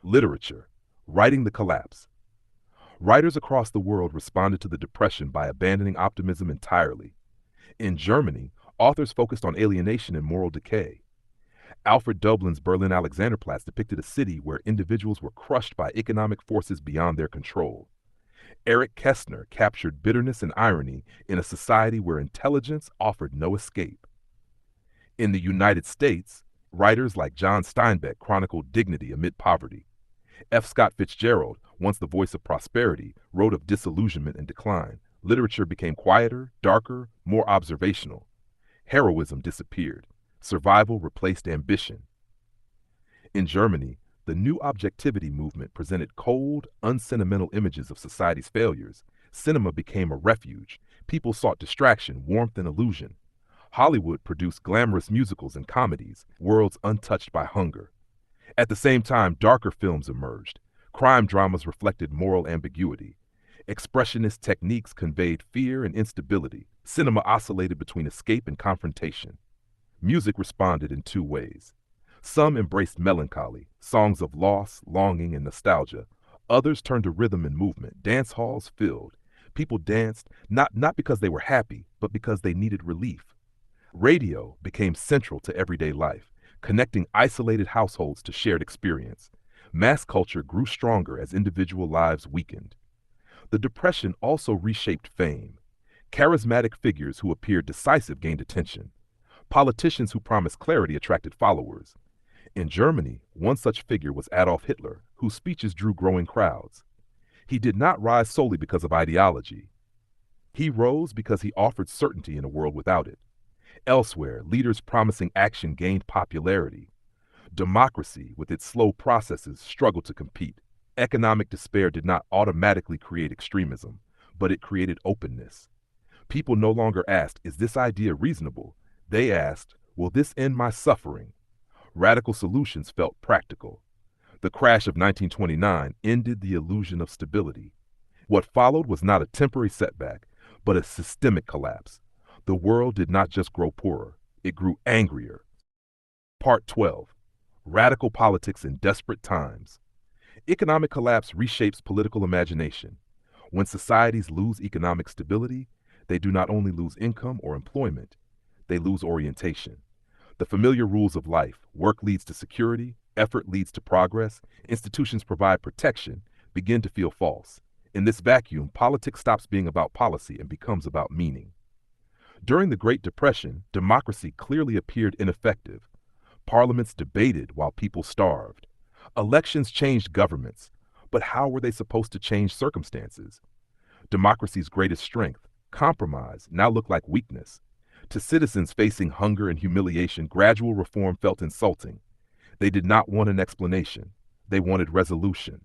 Literature, writing the collapse. Writers across the world responded to the Depression by abandoning optimism entirely. In Germany, authors focused on alienation and moral decay. Alfred Dublin's Berlin Alexanderplatz depicted a city where individuals were crushed by economic forces beyond their control. Erich Kästner captured bitterness and irony in a society where intelligence offered no escape. In the United States, writers like John Steinbeck chronicled dignity amid poverty. F. Scott Fitzgerald, once the voice of prosperity, wrote of disillusionment and decline. Literature became quieter, darker, more observational. Heroism disappeared. Survival replaced ambition. In Germany, the New Objectivity movement presented cold, unsentimental images of society's failures. Cinema became a refuge. People sought distraction, warmth, and illusion. Hollywood produced glamorous musicals and comedies, worlds untouched by hunger. At the same time, darker films emerged. Crime dramas reflected moral ambiguity. Expressionist techniques conveyed fear and instability. Cinema oscillated between escape and confrontation. Music responded in two ways. Some embraced melancholy, songs of loss, longing, and nostalgia. Others turned to rhythm and movement. Dance halls filled. People danced, not because they were happy, but because they needed relief. Radio became central to everyday life, connecting isolated households to shared experience. Mass culture grew stronger as individual lives weakened. The Depression also reshaped fame. Charismatic figures who appeared decisive gained attention. Politicians who promised clarity attracted followers. In Germany, one such figure was Adolf Hitler, whose speeches drew growing crowds. He did not rise solely because of ideology. He rose because he offered certainty in a world without it. Elsewhere, leaders promising action gained popularity. Democracy, with its slow processes, struggled to compete. Economic despair did not automatically create extremism, but it created openness. People no longer asked, "Is this idea reasonable?" They asked, "Will this end my suffering?" Radical solutions felt practical. The crash of 1929 ended the illusion of stability. What followed was not a temporary setback, but a systemic collapse. The world did not just grow poorer, it grew angrier. Part 12. Radical Politics in Desperate Times. Economic collapse reshapes political imagination. When societies lose economic stability, they do not only lose income or employment, they lose orientation. The familiar rules of life, work leads to security, effort leads to progress, institutions provide protection, begin to feel false. In this vacuum, politics stops being about policy and becomes about meaning. During the Great Depression, democracy clearly appeared ineffective. Parliaments debated while people starved. Elections changed governments, but how were they supposed to change circumstances? Democracy's greatest strength, compromise, now looked like weakness. To citizens facing hunger and humiliation, gradual reform felt insulting. They did not want an explanation. They wanted resolution.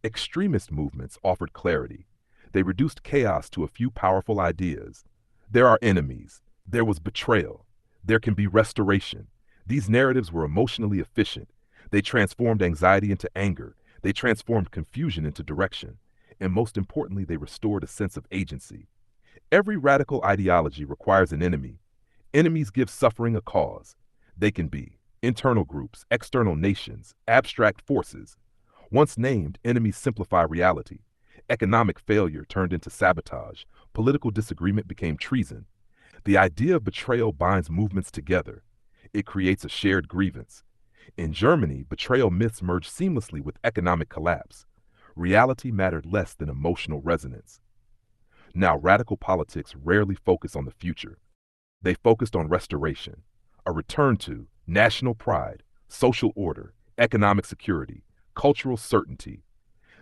Extremist movements offered clarity. They reduced chaos to a few powerful ideas. There are enemies. There was betrayal. There can be restoration. These narratives were emotionally efficient. They transformed anxiety into anger. They transformed confusion into direction. And most importantly, they restored a sense of agency. Every radical ideology requires an enemy. Enemies give suffering a cause. They can be internal groups, external nations, abstract forces. Once named, enemies simplify reality. Economic failure turned into sabotage. Political disagreement became treason. The idea of betrayal binds movements together. It creates a shared grievance. In Germany, betrayal myths merged seamlessly with economic collapse. Reality mattered less than emotional resonance. Now, radical politics rarely focus on the future. They focused on restoration, a return to national pride, social order, economic security, cultural certainty.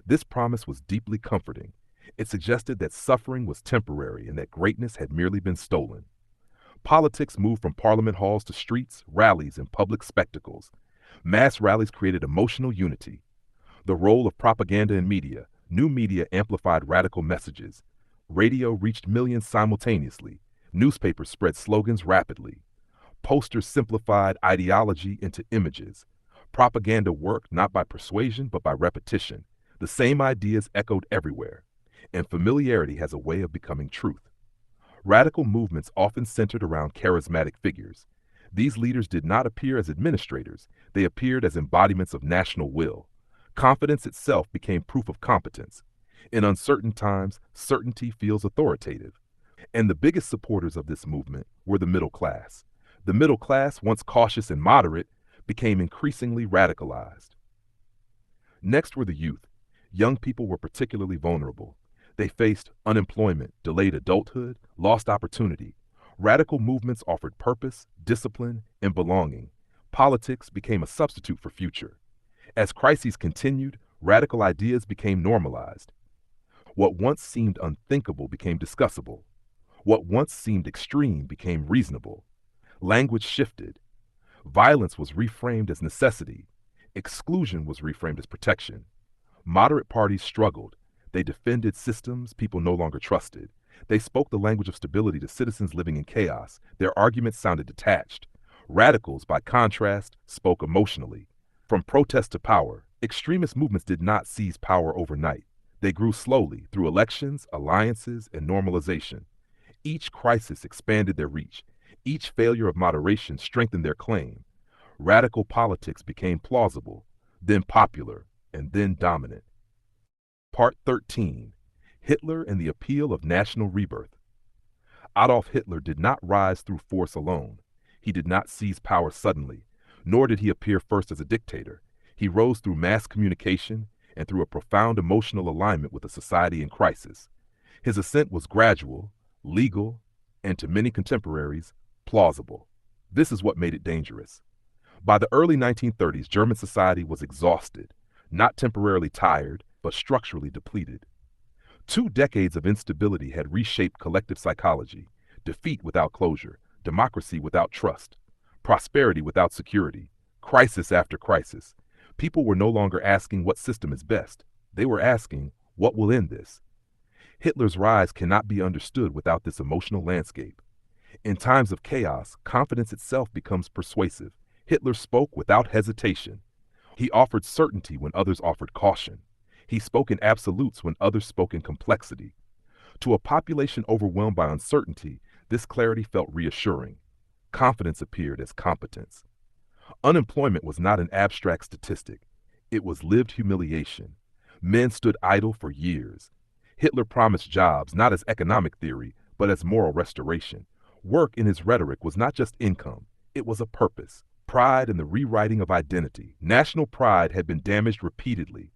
This promise was deeply comforting. It suggested that suffering was temporary and that greatness had merely been stolen. Politics moved from parliament halls to streets, rallies, and public spectacles. Mass rallies created emotional unity. The role of propaganda in media, new media amplified radical messages. Radio reached millions simultaneously. Newspapers spread slogans rapidly. Posters simplified ideology into images. Propaganda worked not by persuasion but by repetition. The same ideas echoed everywhere. And familiarity has a way of becoming truth. Radical movements often centered around charismatic figures. These leaders did not appear as administrators. They appeared as embodiments of national will. Confidence itself became proof of competence. In uncertain times, certainty feels authoritative. And the biggest supporters of this movement were the middle class. The middle class, once cautious and moderate, became increasingly radicalized. Next were the youth. Young people were particularly vulnerable. They faced unemployment, delayed adulthood, lost opportunity. Radical movements offered purpose, discipline, and belonging. Politics became a substitute for future. As crises continued, radical ideas became normalized. What once seemed unthinkable became discussable. What once seemed extreme became reasonable. Language shifted. Violence was reframed as necessity. Exclusion was reframed as protection. Moderate parties struggled. They defended systems people no longer trusted. They spoke the language of stability to citizens living in chaos. Their arguments sounded detached. Radicals, by contrast, spoke emotionally. From protest to power, extremist movements did not seize power overnight. They grew slowly through elections, alliances, and normalization. Each crisis expanded their reach. Each failure of moderation strengthened their claim. Radical politics became plausible, then popular, and then dominant. Part 13. Hitler and the Appeal of National Rebirth. Adolf Hitler did not rise through force alone. He did not seize power suddenly, nor did he appear first as a dictator. He rose through mass communication and through a profound emotional alignment with a society in crisis. His ascent was gradual, legal, and to many contemporaries, plausible. This is what made it dangerous. By the early 1930s, German society was exhausted, not temporarily tired, but structurally depleted. 2 decades of instability had reshaped collective psychology: defeat without closure, democracy without trust, prosperity without security, crisis after crisis. People were no longer asking what system is best. They were asking, what will end this? Hitler's rise cannot be understood without this emotional landscape. In times of chaos, confidence itself becomes persuasive. Hitler spoke without hesitation. He offered certainty when others offered caution. He spoke in absolutes when others spoke in complexity. To a population overwhelmed by uncertainty, this clarity felt reassuring. Confidence appeared as competence. Unemployment was not an abstract statistic. It was lived humiliation. Men stood idle for years. Hitler promised jobs not as economic theory, but as moral restoration. Work in his rhetoric was not just income, it was a purpose. Pride in the rewriting of identity. National pride had been damaged repeatedly.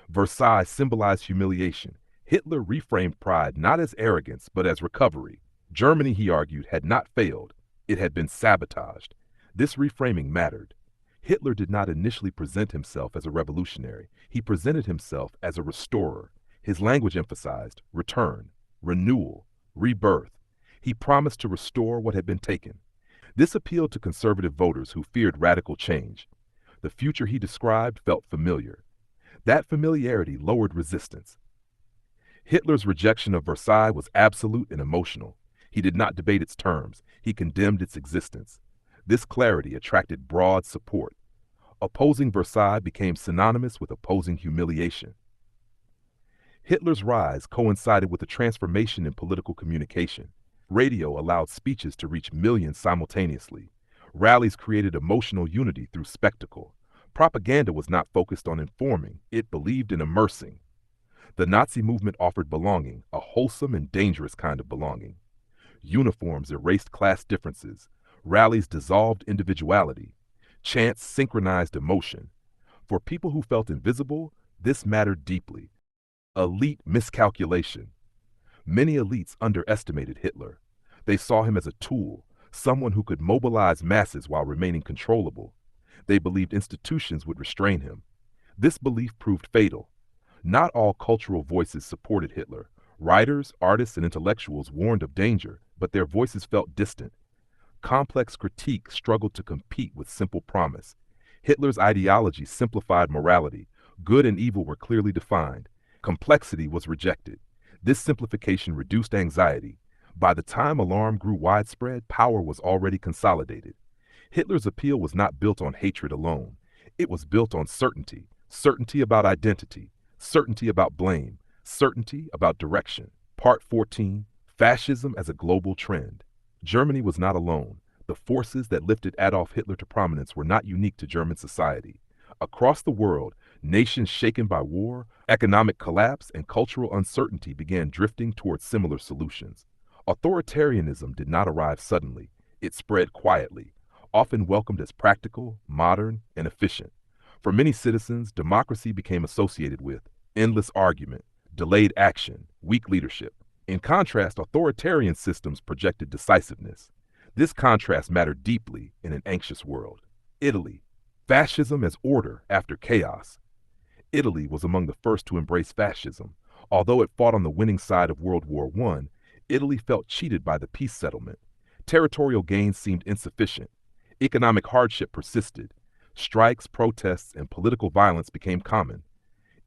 Versailles symbolized humiliation. Hitler reframed pride not as arrogance, but as recovery. Germany, he argued, had not failed. It had been sabotaged. This reframing mattered. Hitler did not initially present himself as a revolutionary. He presented himself as a restorer. His language emphasized return, renewal, rebirth. He promised to restore what had been taken. This appealed to conservative voters who feared radical change. The future he described felt familiar. That familiarity lowered resistance. Hitler's rejection of Versailles was absolute and emotional. He did not debate its terms. He condemned its existence. This clarity attracted broad support. Opposing Versailles became synonymous with opposing humiliation. Hitler's rise coincided with a transformation in political communication. Radio allowed speeches to reach millions simultaneously. Rallies created emotional unity through spectacle. Propaganda was not focused on informing, it believed in immersing. The Nazi movement offered belonging, a wholesome and dangerous kind of belonging. Uniforms erased class differences. Rallies dissolved individuality. Chants synchronized emotion. For people who felt invisible, this mattered deeply. Elite miscalculation. Many elites underestimated Hitler. They saw him as a tool, someone who could mobilize masses while remaining controllable. They believed institutions would restrain him. This belief proved fatal. Not all cultural voices supported Hitler. Writers, artists, and intellectuals warned of danger, but their voices felt distant. Complex critique struggled to compete with simple promise. Hitler's ideology simplified morality. Good and evil were clearly defined. Complexity was rejected. This simplification reduced anxiety. By the time alarm grew widespread, power was already consolidated. Hitler's appeal was not built on hatred alone. It was built on certainty. Certainty about identity. Certainty about blame. Certainty about direction. Part 14. Fascism as a global trend. Germany was not alone. The forces that lifted Adolf Hitler to prominence were not unique to German society. Across the world, nations shaken by war, economic collapse, and cultural uncertainty began drifting towards similar solutions. Authoritarianism did not arrive suddenly. It spread quietly, often welcomed as practical, modern, and efficient. For many citizens, democracy became associated with endless argument, delayed action, weak leadership. In contrast, authoritarian systems projected decisiveness. This contrast mattered deeply in an anxious world. Italy. Fascism as order after chaos. Italy was among the first to embrace fascism. Although it fought on the winning side of World War I, Italy felt cheated by the peace settlement. Territorial gains seemed insufficient. Economic hardship persisted. Strikes, protests, and political violence became common.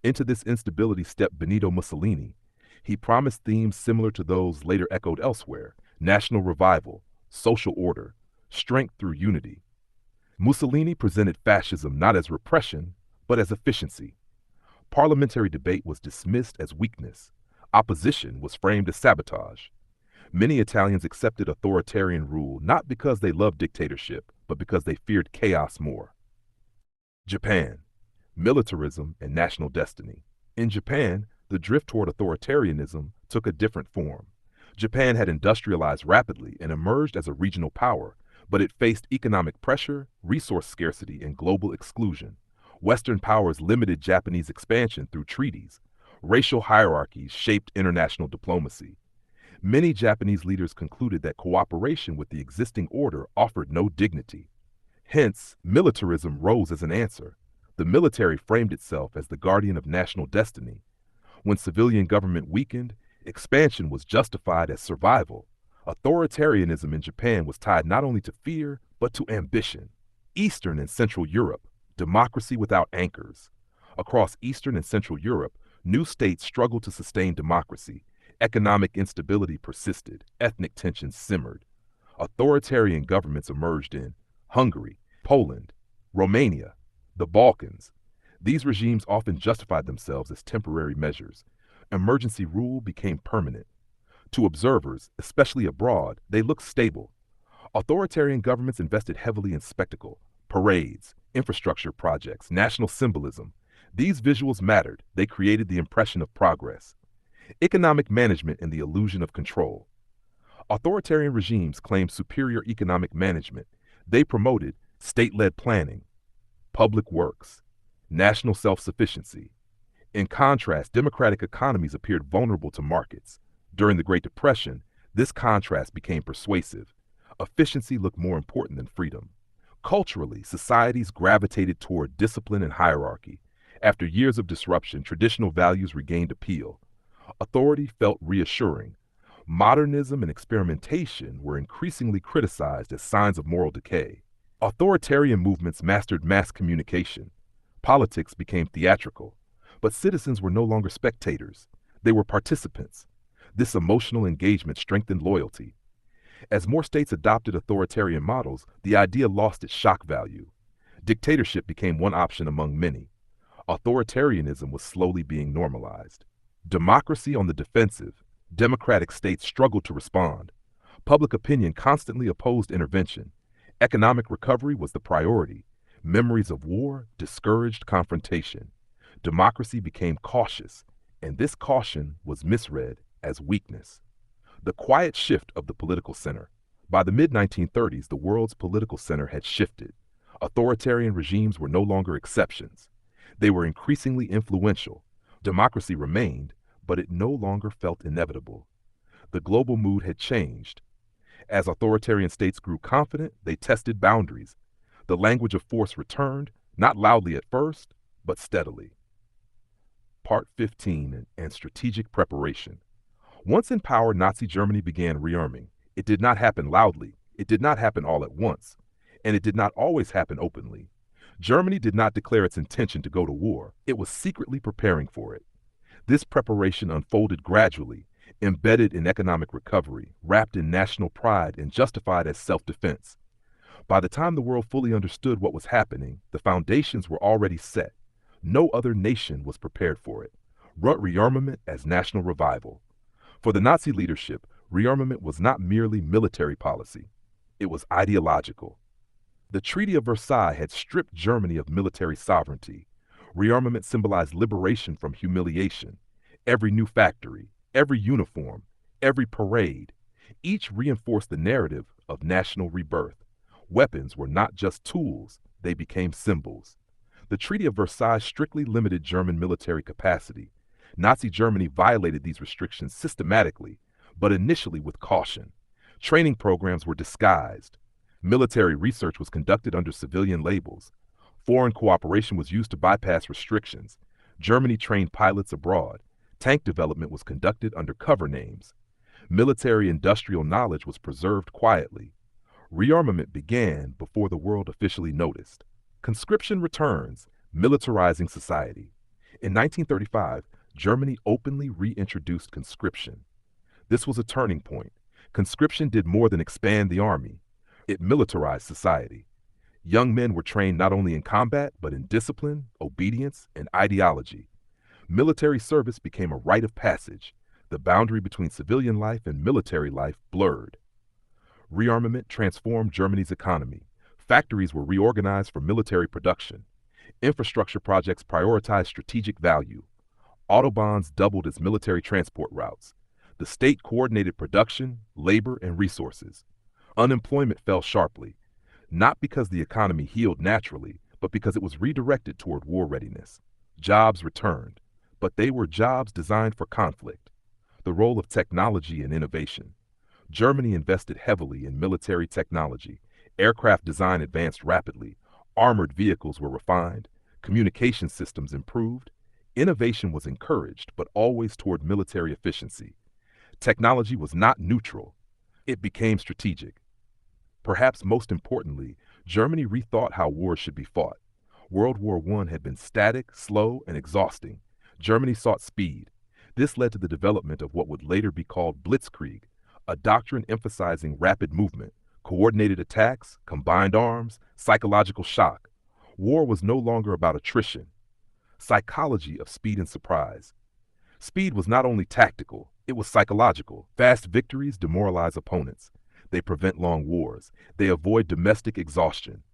Into this instability stepped Benito Mussolini. He promised themes similar to those later echoed elsewhere: national revival, social order, strength through unity. Mussolini presented fascism not as repression, but as efficiency. Parliamentary debate was dismissed as weakness. Opposition was framed as sabotage. Many Italians accepted authoritarian rule not because they loved dictatorship, but because they feared chaos more. Japan. Militarism and national destiny. In Japan, the drift toward authoritarianism took a different form. Japan had industrialized rapidly and emerged as a regional power, but it faced economic pressure, resource scarcity, and global exclusion. Western powers limited Japanese expansion through treaties. Racial hierarchies shaped international diplomacy. Many Japanese leaders concluded that cooperation with the existing order offered no dignity. Hence, militarism rose as an answer. The military framed itself as the guardian of national destiny. When civilian government weakened, expansion was justified as survival. Authoritarianism in Japan was tied not only to fear, but to ambition. Eastern and Central Europe, democracy without anchors. Across Eastern and Central Europe, new states struggled to sustain democracy. Economic instability persisted. Ethnic tensions simmered. Authoritarian governments emerged in Hungary, Poland, Romania, the Balkans. These regimes often justified themselves as temporary measures. Emergency rule became permanent. To observers, especially abroad, they looked stable. Authoritarian governments invested heavily in spectacle, parades, infrastructure projects, national symbolism. These visuals mattered. They created the impression of progress. Economic management and the illusion of control. Authoritarian regimes claimed superior economic management. They promoted state-led planning, public works, national self-sufficiency. In contrast, democratic economies appeared vulnerable to markets. During the Great Depression, this contrast became persuasive. Efficiency looked more important than freedom. Culturally, societies gravitated toward discipline and hierarchy. After years of disruption, traditional values regained appeal. Authority felt reassuring. Modernism and experimentation were increasingly criticized as signs of moral decay. Authoritarian movements mastered mass communication. Politics became theatrical. But citizens were no longer spectators. They were participants. This emotional engagement strengthened loyalty. As more states adopted authoritarian models, the idea lost its shock value. Dictatorship became one option among many. Authoritarianism was slowly being normalized. Democracy on the defensive, democratic states struggled to respond. Public opinion constantly opposed intervention. Economic recovery was the priority. Memories of war discouraged confrontation. Democracy became cautious, and this caution was misread as weakness. The quiet shift of the political center. By the mid-1930s, the world's political center had shifted. Authoritarian regimes were no longer exceptions. They were increasingly influential. Democracy remained, but it no longer felt inevitable. The global mood had changed. As authoritarian states grew confident, they tested boundaries. The language of force returned, not loudly at first, but steadily. Part 15 and Strategic Preparation. Once in power, Nazi Germany began rearming. It did not happen loudly. It did not happen all at once. And it did not always happen openly. Germany did not declare its intention to go to war. It was secretly preparing for it. This preparation unfolded gradually, embedded in economic recovery, wrapped in national pride, and justified as self-defense. By the time the world fully understood what was happening, the foundations were already set. No other nation was prepared for it. Rearmament as national revival. For the Nazi leadership, rearmament was not merely military policy. It was ideological. The Treaty of Versailles had stripped Germany of military sovereignty. Rearmament symbolized liberation from humiliation. Every new factory, every uniform, every parade, each reinforced the narrative of national rebirth. Weapons were not just tools, they became symbols. The Treaty of Versailles strictly limited German military capacity. Nazi Germany violated these restrictions systematically, but initially with caution. Training programs were disguised. Military research was conducted under civilian labels. Foreign cooperation was used to bypass restrictions. Germany trained pilots abroad. Tank development was conducted under cover names. Military industrial knowledge was preserved quietly. Rearmament began before the world officially noticed. Conscription returns, militarizing society. In 1935, Germany openly reintroduced conscription. This was a turning point. Conscription did more than expand the army. It militarized society. Young men were trained not only in combat, but in discipline, obedience, and ideology. Military service became a rite of passage. The boundary between civilian life and military life blurred. Rearmament transformed Germany's economy. Factories were reorganized for military production. Infrastructure projects prioritized strategic value. Autobahns doubled as military transport routes. The state coordinated production, labor, and resources. Unemployment fell sharply, not because the economy healed naturally, but because it was redirected toward war readiness. Jobs returned, but they were jobs designed for conflict. The role of technology and innovation. Germany invested heavily in military technology. Aircraft design advanced rapidly. Armored vehicles were refined. Communication systems improved. Innovation was encouraged, but always toward military efficiency. Technology was not neutral. It became strategic. Perhaps most importantly, Germany rethought how wars should be fought. World War I had been static, slow, and exhausting. Germany sought speed. This led to the development of what would later be called blitzkrieg, a doctrine emphasizing rapid movement, coordinated attacks, combined arms, psychological shock. War was no longer about attrition. Psychology of speed and surprise. Speed was not only tactical, it was psychological. Fast victories demoralize opponents. They prevent long wars. They avoid domestic exhaustion.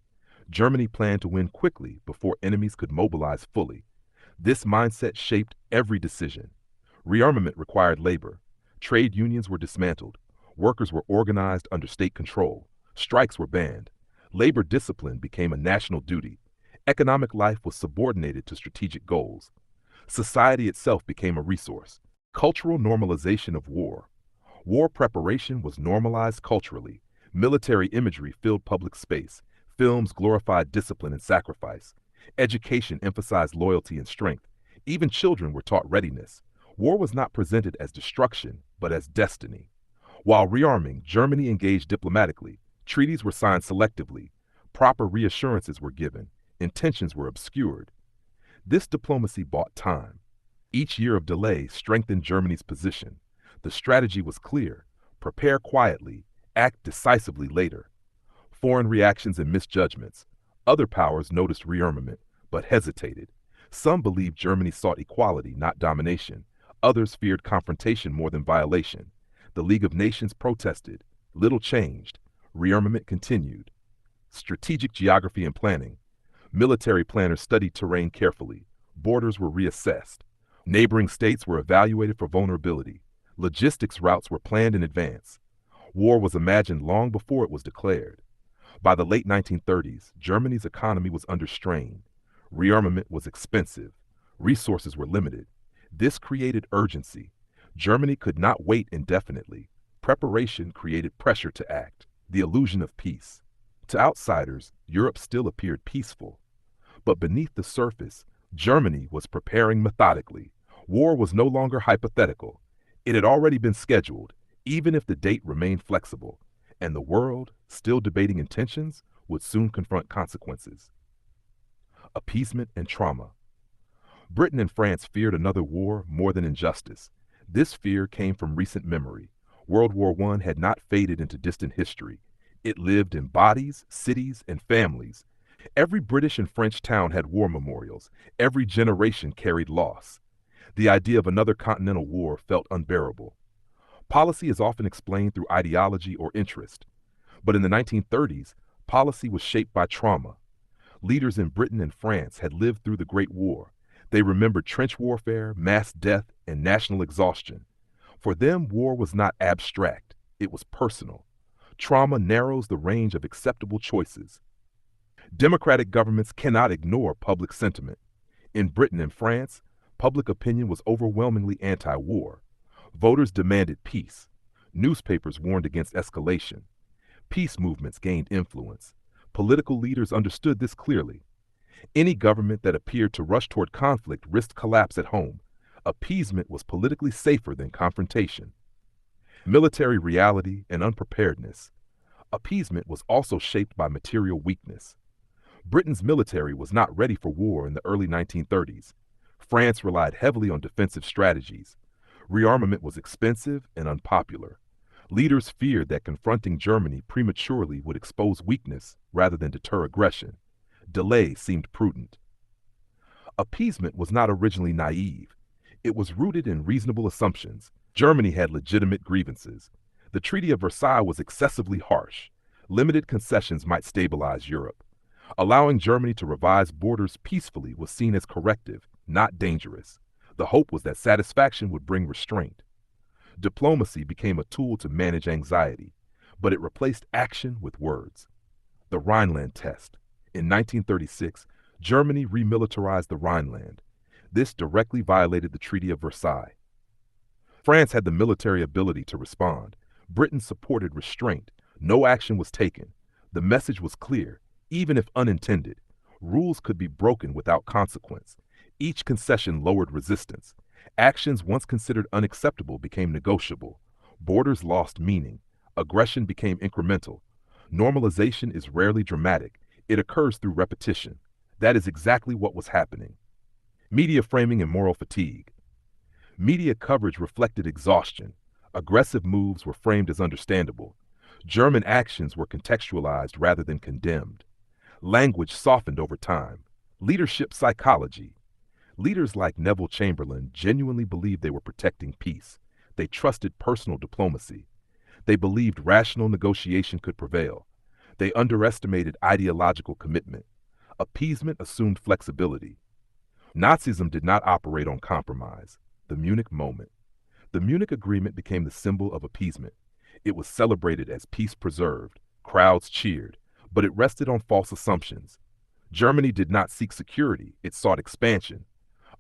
Germany planned to win quickly before enemies could mobilize fully. This mindset shaped every decision. Rearmament required labor. Trade unions were dismantled. Workers were organized under state control. Strikes were banned. Labor discipline became a national duty. Economic life was subordinated to strategic goals. Society itself became a resource. Cultural normalization of war. War preparation was normalized culturally. Military imagery filled public space. Films glorified discipline and sacrifice. Education emphasized loyalty and strength. Even children were taught readiness. War was not presented as destruction, but as destiny. While rearming, Germany engaged diplomatically. Treaties were signed selectively. Proper reassurances were given. Intentions were obscured. This diplomacy bought time. Each year of delay strengthened Germany's position. The strategy was clear: prepare quietly, act decisively later. Foreign reactions and misjudgments. Other powers noticed rearmament, but hesitated. Some believed Germany sought equality, not domination. Others feared confrontation more than violation. The League of Nations protested. Little changed. Rearmament continued. Strategic geography and planning. Military planners studied terrain carefully. Borders were reassessed. Neighboring states were evaluated for vulnerability. Logistics routes were planned in advance. War was imagined long before it was declared. By the late 1930s, Germany's economy was under strain. Rearmament was expensive. Resources were limited. This created urgency. Germany could not wait indefinitely. Preparation created pressure to act. The illusion of peace. To outsiders, Europe still appeared peaceful. But beneath the surface, Germany was preparing methodically. War was no longer hypothetical. It had already been scheduled, even if the date remained flexible. And the world, still debating intentions, would soon confront consequences. Appeasement and trauma. Britain and France feared another war more than injustice. This fear came from recent memory. World War I had not faded into distant history. It lived in bodies, cities, and families. Every British and French town had war memorials. Every generation carried loss. The idea of another continental war felt unbearable. Policy is often explained through ideology or interest. But in the 1930s, policy was shaped by trauma. Leaders in Britain and France had lived through the Great War. They remembered trench warfare, mass death, and national exhaustion. For them, war was not abstract. It was personal. Trauma narrows the range of acceptable choices. Democratic governments cannot ignore public sentiment. In Britain and France, public opinion was overwhelmingly anti-war. Voters demanded peace. Newspapers warned against escalation. Peace movements gained influence. Political leaders understood this clearly. Any government that appeared to rush toward conflict risked collapse at home. Appeasement was politically safer than confrontation. Military reality and unpreparedness. Appeasement was also shaped by material weakness. Britain's military was not ready for war in the early 1930s. France relied heavily on defensive strategies. Rearmament was expensive and unpopular. Leaders feared that confronting Germany prematurely would expose weakness rather than deter aggression. Delay seemed prudent. Appeasement was not originally naive. It was rooted in reasonable assumptions. Germany had legitimate grievances. The Treaty of Versailles was excessively harsh. Limited concessions might stabilize Europe. Allowing Germany to revise borders peacefully was seen as corrective, not dangerous. The hope was that satisfaction would bring restraint. Diplomacy became a tool to manage anxiety, but it replaced action with words. The Rhineland Test. In 1936, Germany remilitarized the Rhineland. This directly violated the Treaty of Versailles. France had the military ability to respond. Britain supported restraint. No action was taken. The message was clear, even if unintended. Rules could be broken without consequence. Each concession lowered resistance. Actions once considered unacceptable became negotiable. Borders lost meaning. Aggression became incremental. Normalization is rarely dramatic. It occurs through repetition. That is exactly what was happening. Media framing and moral fatigue. Media coverage reflected exhaustion. Aggressive moves were framed as understandable. German actions were contextualized rather than condemned. Language softened over time. Leadership psychology. Leaders like Neville Chamberlain genuinely believed they were protecting peace. They trusted personal diplomacy. They believed rational negotiation could prevail. They underestimated ideological commitment. Appeasement assumed flexibility. Nazism did not operate on compromise. The Munich Moment. The Munich Agreement became the symbol of appeasement. It was celebrated as peace preserved. Crowds cheered, but it rested on false assumptions. Germany did not seek security, it sought expansion.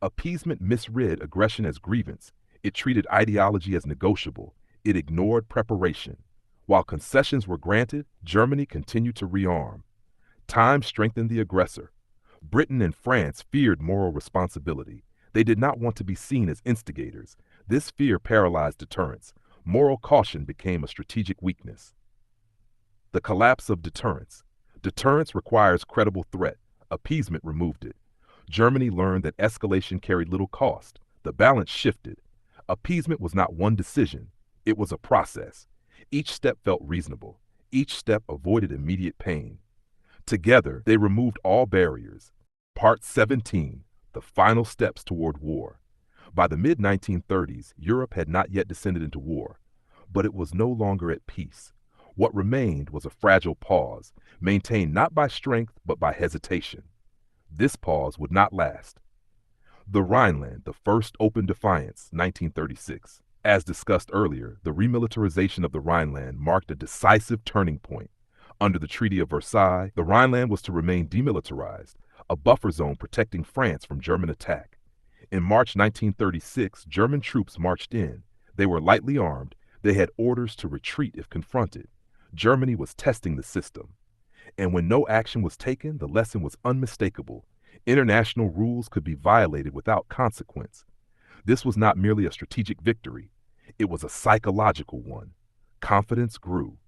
Appeasement misread aggression as grievance. It treated ideology as negotiable. It ignored preparation. While concessions were granted, Germany continued to rearm. Time strengthened the aggressor. Britain and France feared moral responsibility. They did not want to be seen as instigators. This fear paralyzed deterrence. Moral caution became a strategic weakness. The collapse of deterrence. Deterrence requires credible threat. Appeasement removed it. Germany learned that escalation carried little cost. The balance shifted. Appeasement was not one decision. It was a process. Each step felt reasonable. Each step avoided immediate pain. Together, they removed all barriers. Part 17. The final steps toward war. By the mid-1930s, Europe had not yet descended into war, but it was no longer at peace. What remained was a fragile pause, maintained not by strength but by hesitation. This pause would not last. The Rhineland, the first open defiance, 1936. As discussed earlier, the remilitarization of the Rhineland marked a decisive turning point. Under the Treaty of Versailles, the Rhineland was to remain demilitarized, a buffer zone protecting France from German attack. In March 1936, German troops marched in. They were lightly armed. They had orders to retreat if confronted. Germany was testing the system. And when no action was taken, the lesson was unmistakable. International rules could be violated without consequence. This was not merely a strategic victory. It was a psychological one. Confidence grew.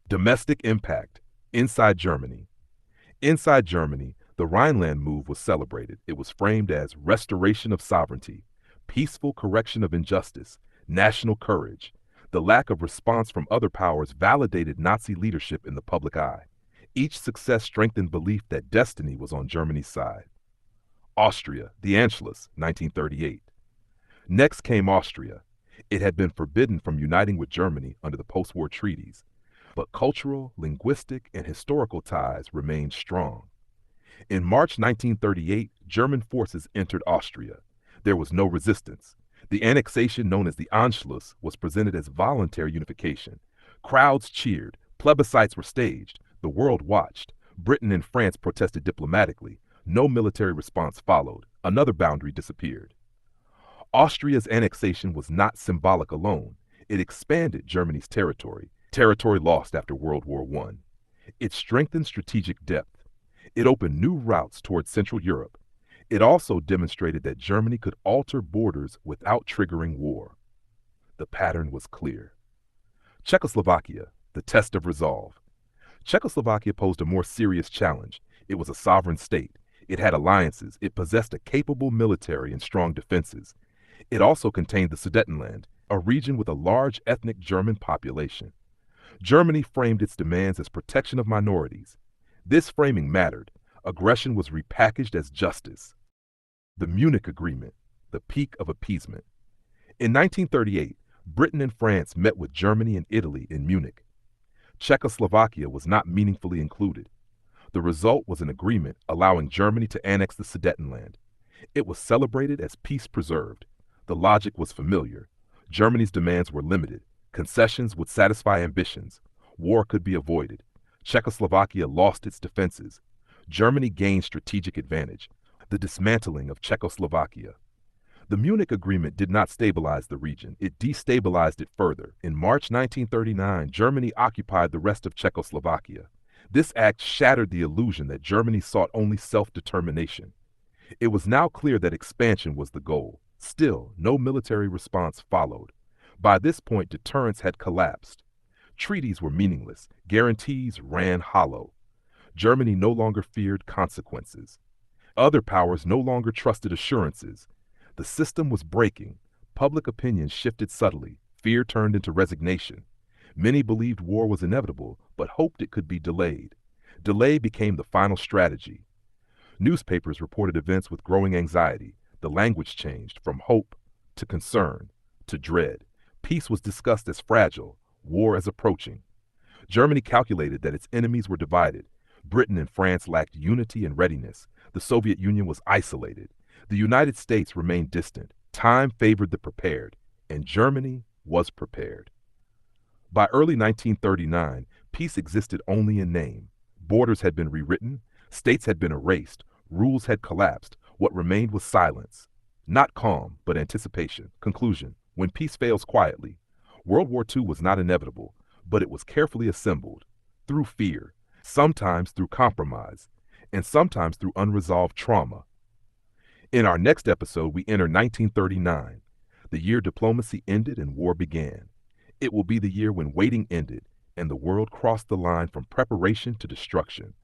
Domestic impact. Inside Germany. Inside Germany, the Rhineland move was celebrated. It was framed as restoration of sovereignty, peaceful correction of injustice, national courage. The lack of response from other powers validated Nazi leadership in the public eye. Each success strengthened belief that destiny was on Germany's side. Austria, the Anschluss, 1938. Next came Austria. It had been forbidden from uniting with Germany under the post-war treaties, but cultural, linguistic, and historical ties remained strong. In March 1938, German forces entered Austria. There was no resistance. The annexation known as the Anschluss was presented as voluntary unification. Crowds cheered. Plebiscites were staged. The world watched. Britain and France protested diplomatically. No military response followed. Another boundary disappeared. Austria's annexation was not symbolic alone. It expanded Germany's territory lost after World War I. It strengthened strategic depth. It opened new routes towards Central Europe. It also demonstrated that Germany could alter borders without triggering war. The pattern was clear. Czechoslovakia, the test of resolve. Czechoslovakia posed a more serious challenge. It was a sovereign state. It had alliances. It possessed a capable military and strong defenses. It also contained the Sudetenland, a region with a large ethnic German population. Germany framed its demands as protection of minorities. This framing mattered. Aggression was repackaged as justice. The Munich Agreement, the peak of appeasement. In 1938, Britain and France met with Germany and Italy in Munich. Czechoslovakia was not meaningfully included. The result was an agreement allowing Germany to annex the Sudetenland. It was celebrated as peace preserved. The logic was familiar. Germany's demands were limited. Concessions would satisfy ambitions. War could be avoided. Czechoslovakia lost its defenses. Germany gained strategic advantage. The dismantling of Czechoslovakia. The Munich Agreement did not stabilize the region, it destabilized it further. In March 1939, Germany occupied the rest of Czechoslovakia. This act shattered the illusion that Germany sought only self-determination. It was now clear that expansion was the goal. Still, no military response followed. By this point, deterrence had collapsed. Treaties were meaningless, guarantees ran hollow. Germany no longer feared consequences. Other powers no longer trusted assurances. The system was breaking. Public opinion shifted subtly. Fear turned into resignation. Many believed war was inevitable, but hoped it could be delayed. Delay became the final strategy. Newspapers reported events with growing anxiety. The language changed from hope to concern to dread. Peace was discussed as fragile, war as approaching. Germany calculated that its enemies were divided. Britain and France lacked unity and readiness. The Soviet Union was isolated. The United States remained distant. Time favored the prepared, and Germany was prepared. By early 1939, peace existed only in name. Borders had been rewritten, states had been erased, rules had collapsed. What remained was silence. Not calm, but anticipation. Conclusion: when peace fails quietly, World War II was not inevitable, but it was carefully assembled, through fear, sometimes through compromise, and sometimes through unresolved trauma. In our next episode, we enter 1939, the year diplomacy ended and war began. It will be the year when waiting ended and the world crossed the line from preparation to destruction.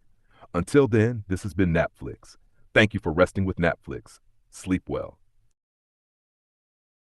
Until then, this has been Napflix. Thank you for resting with Napflix. Sleep well.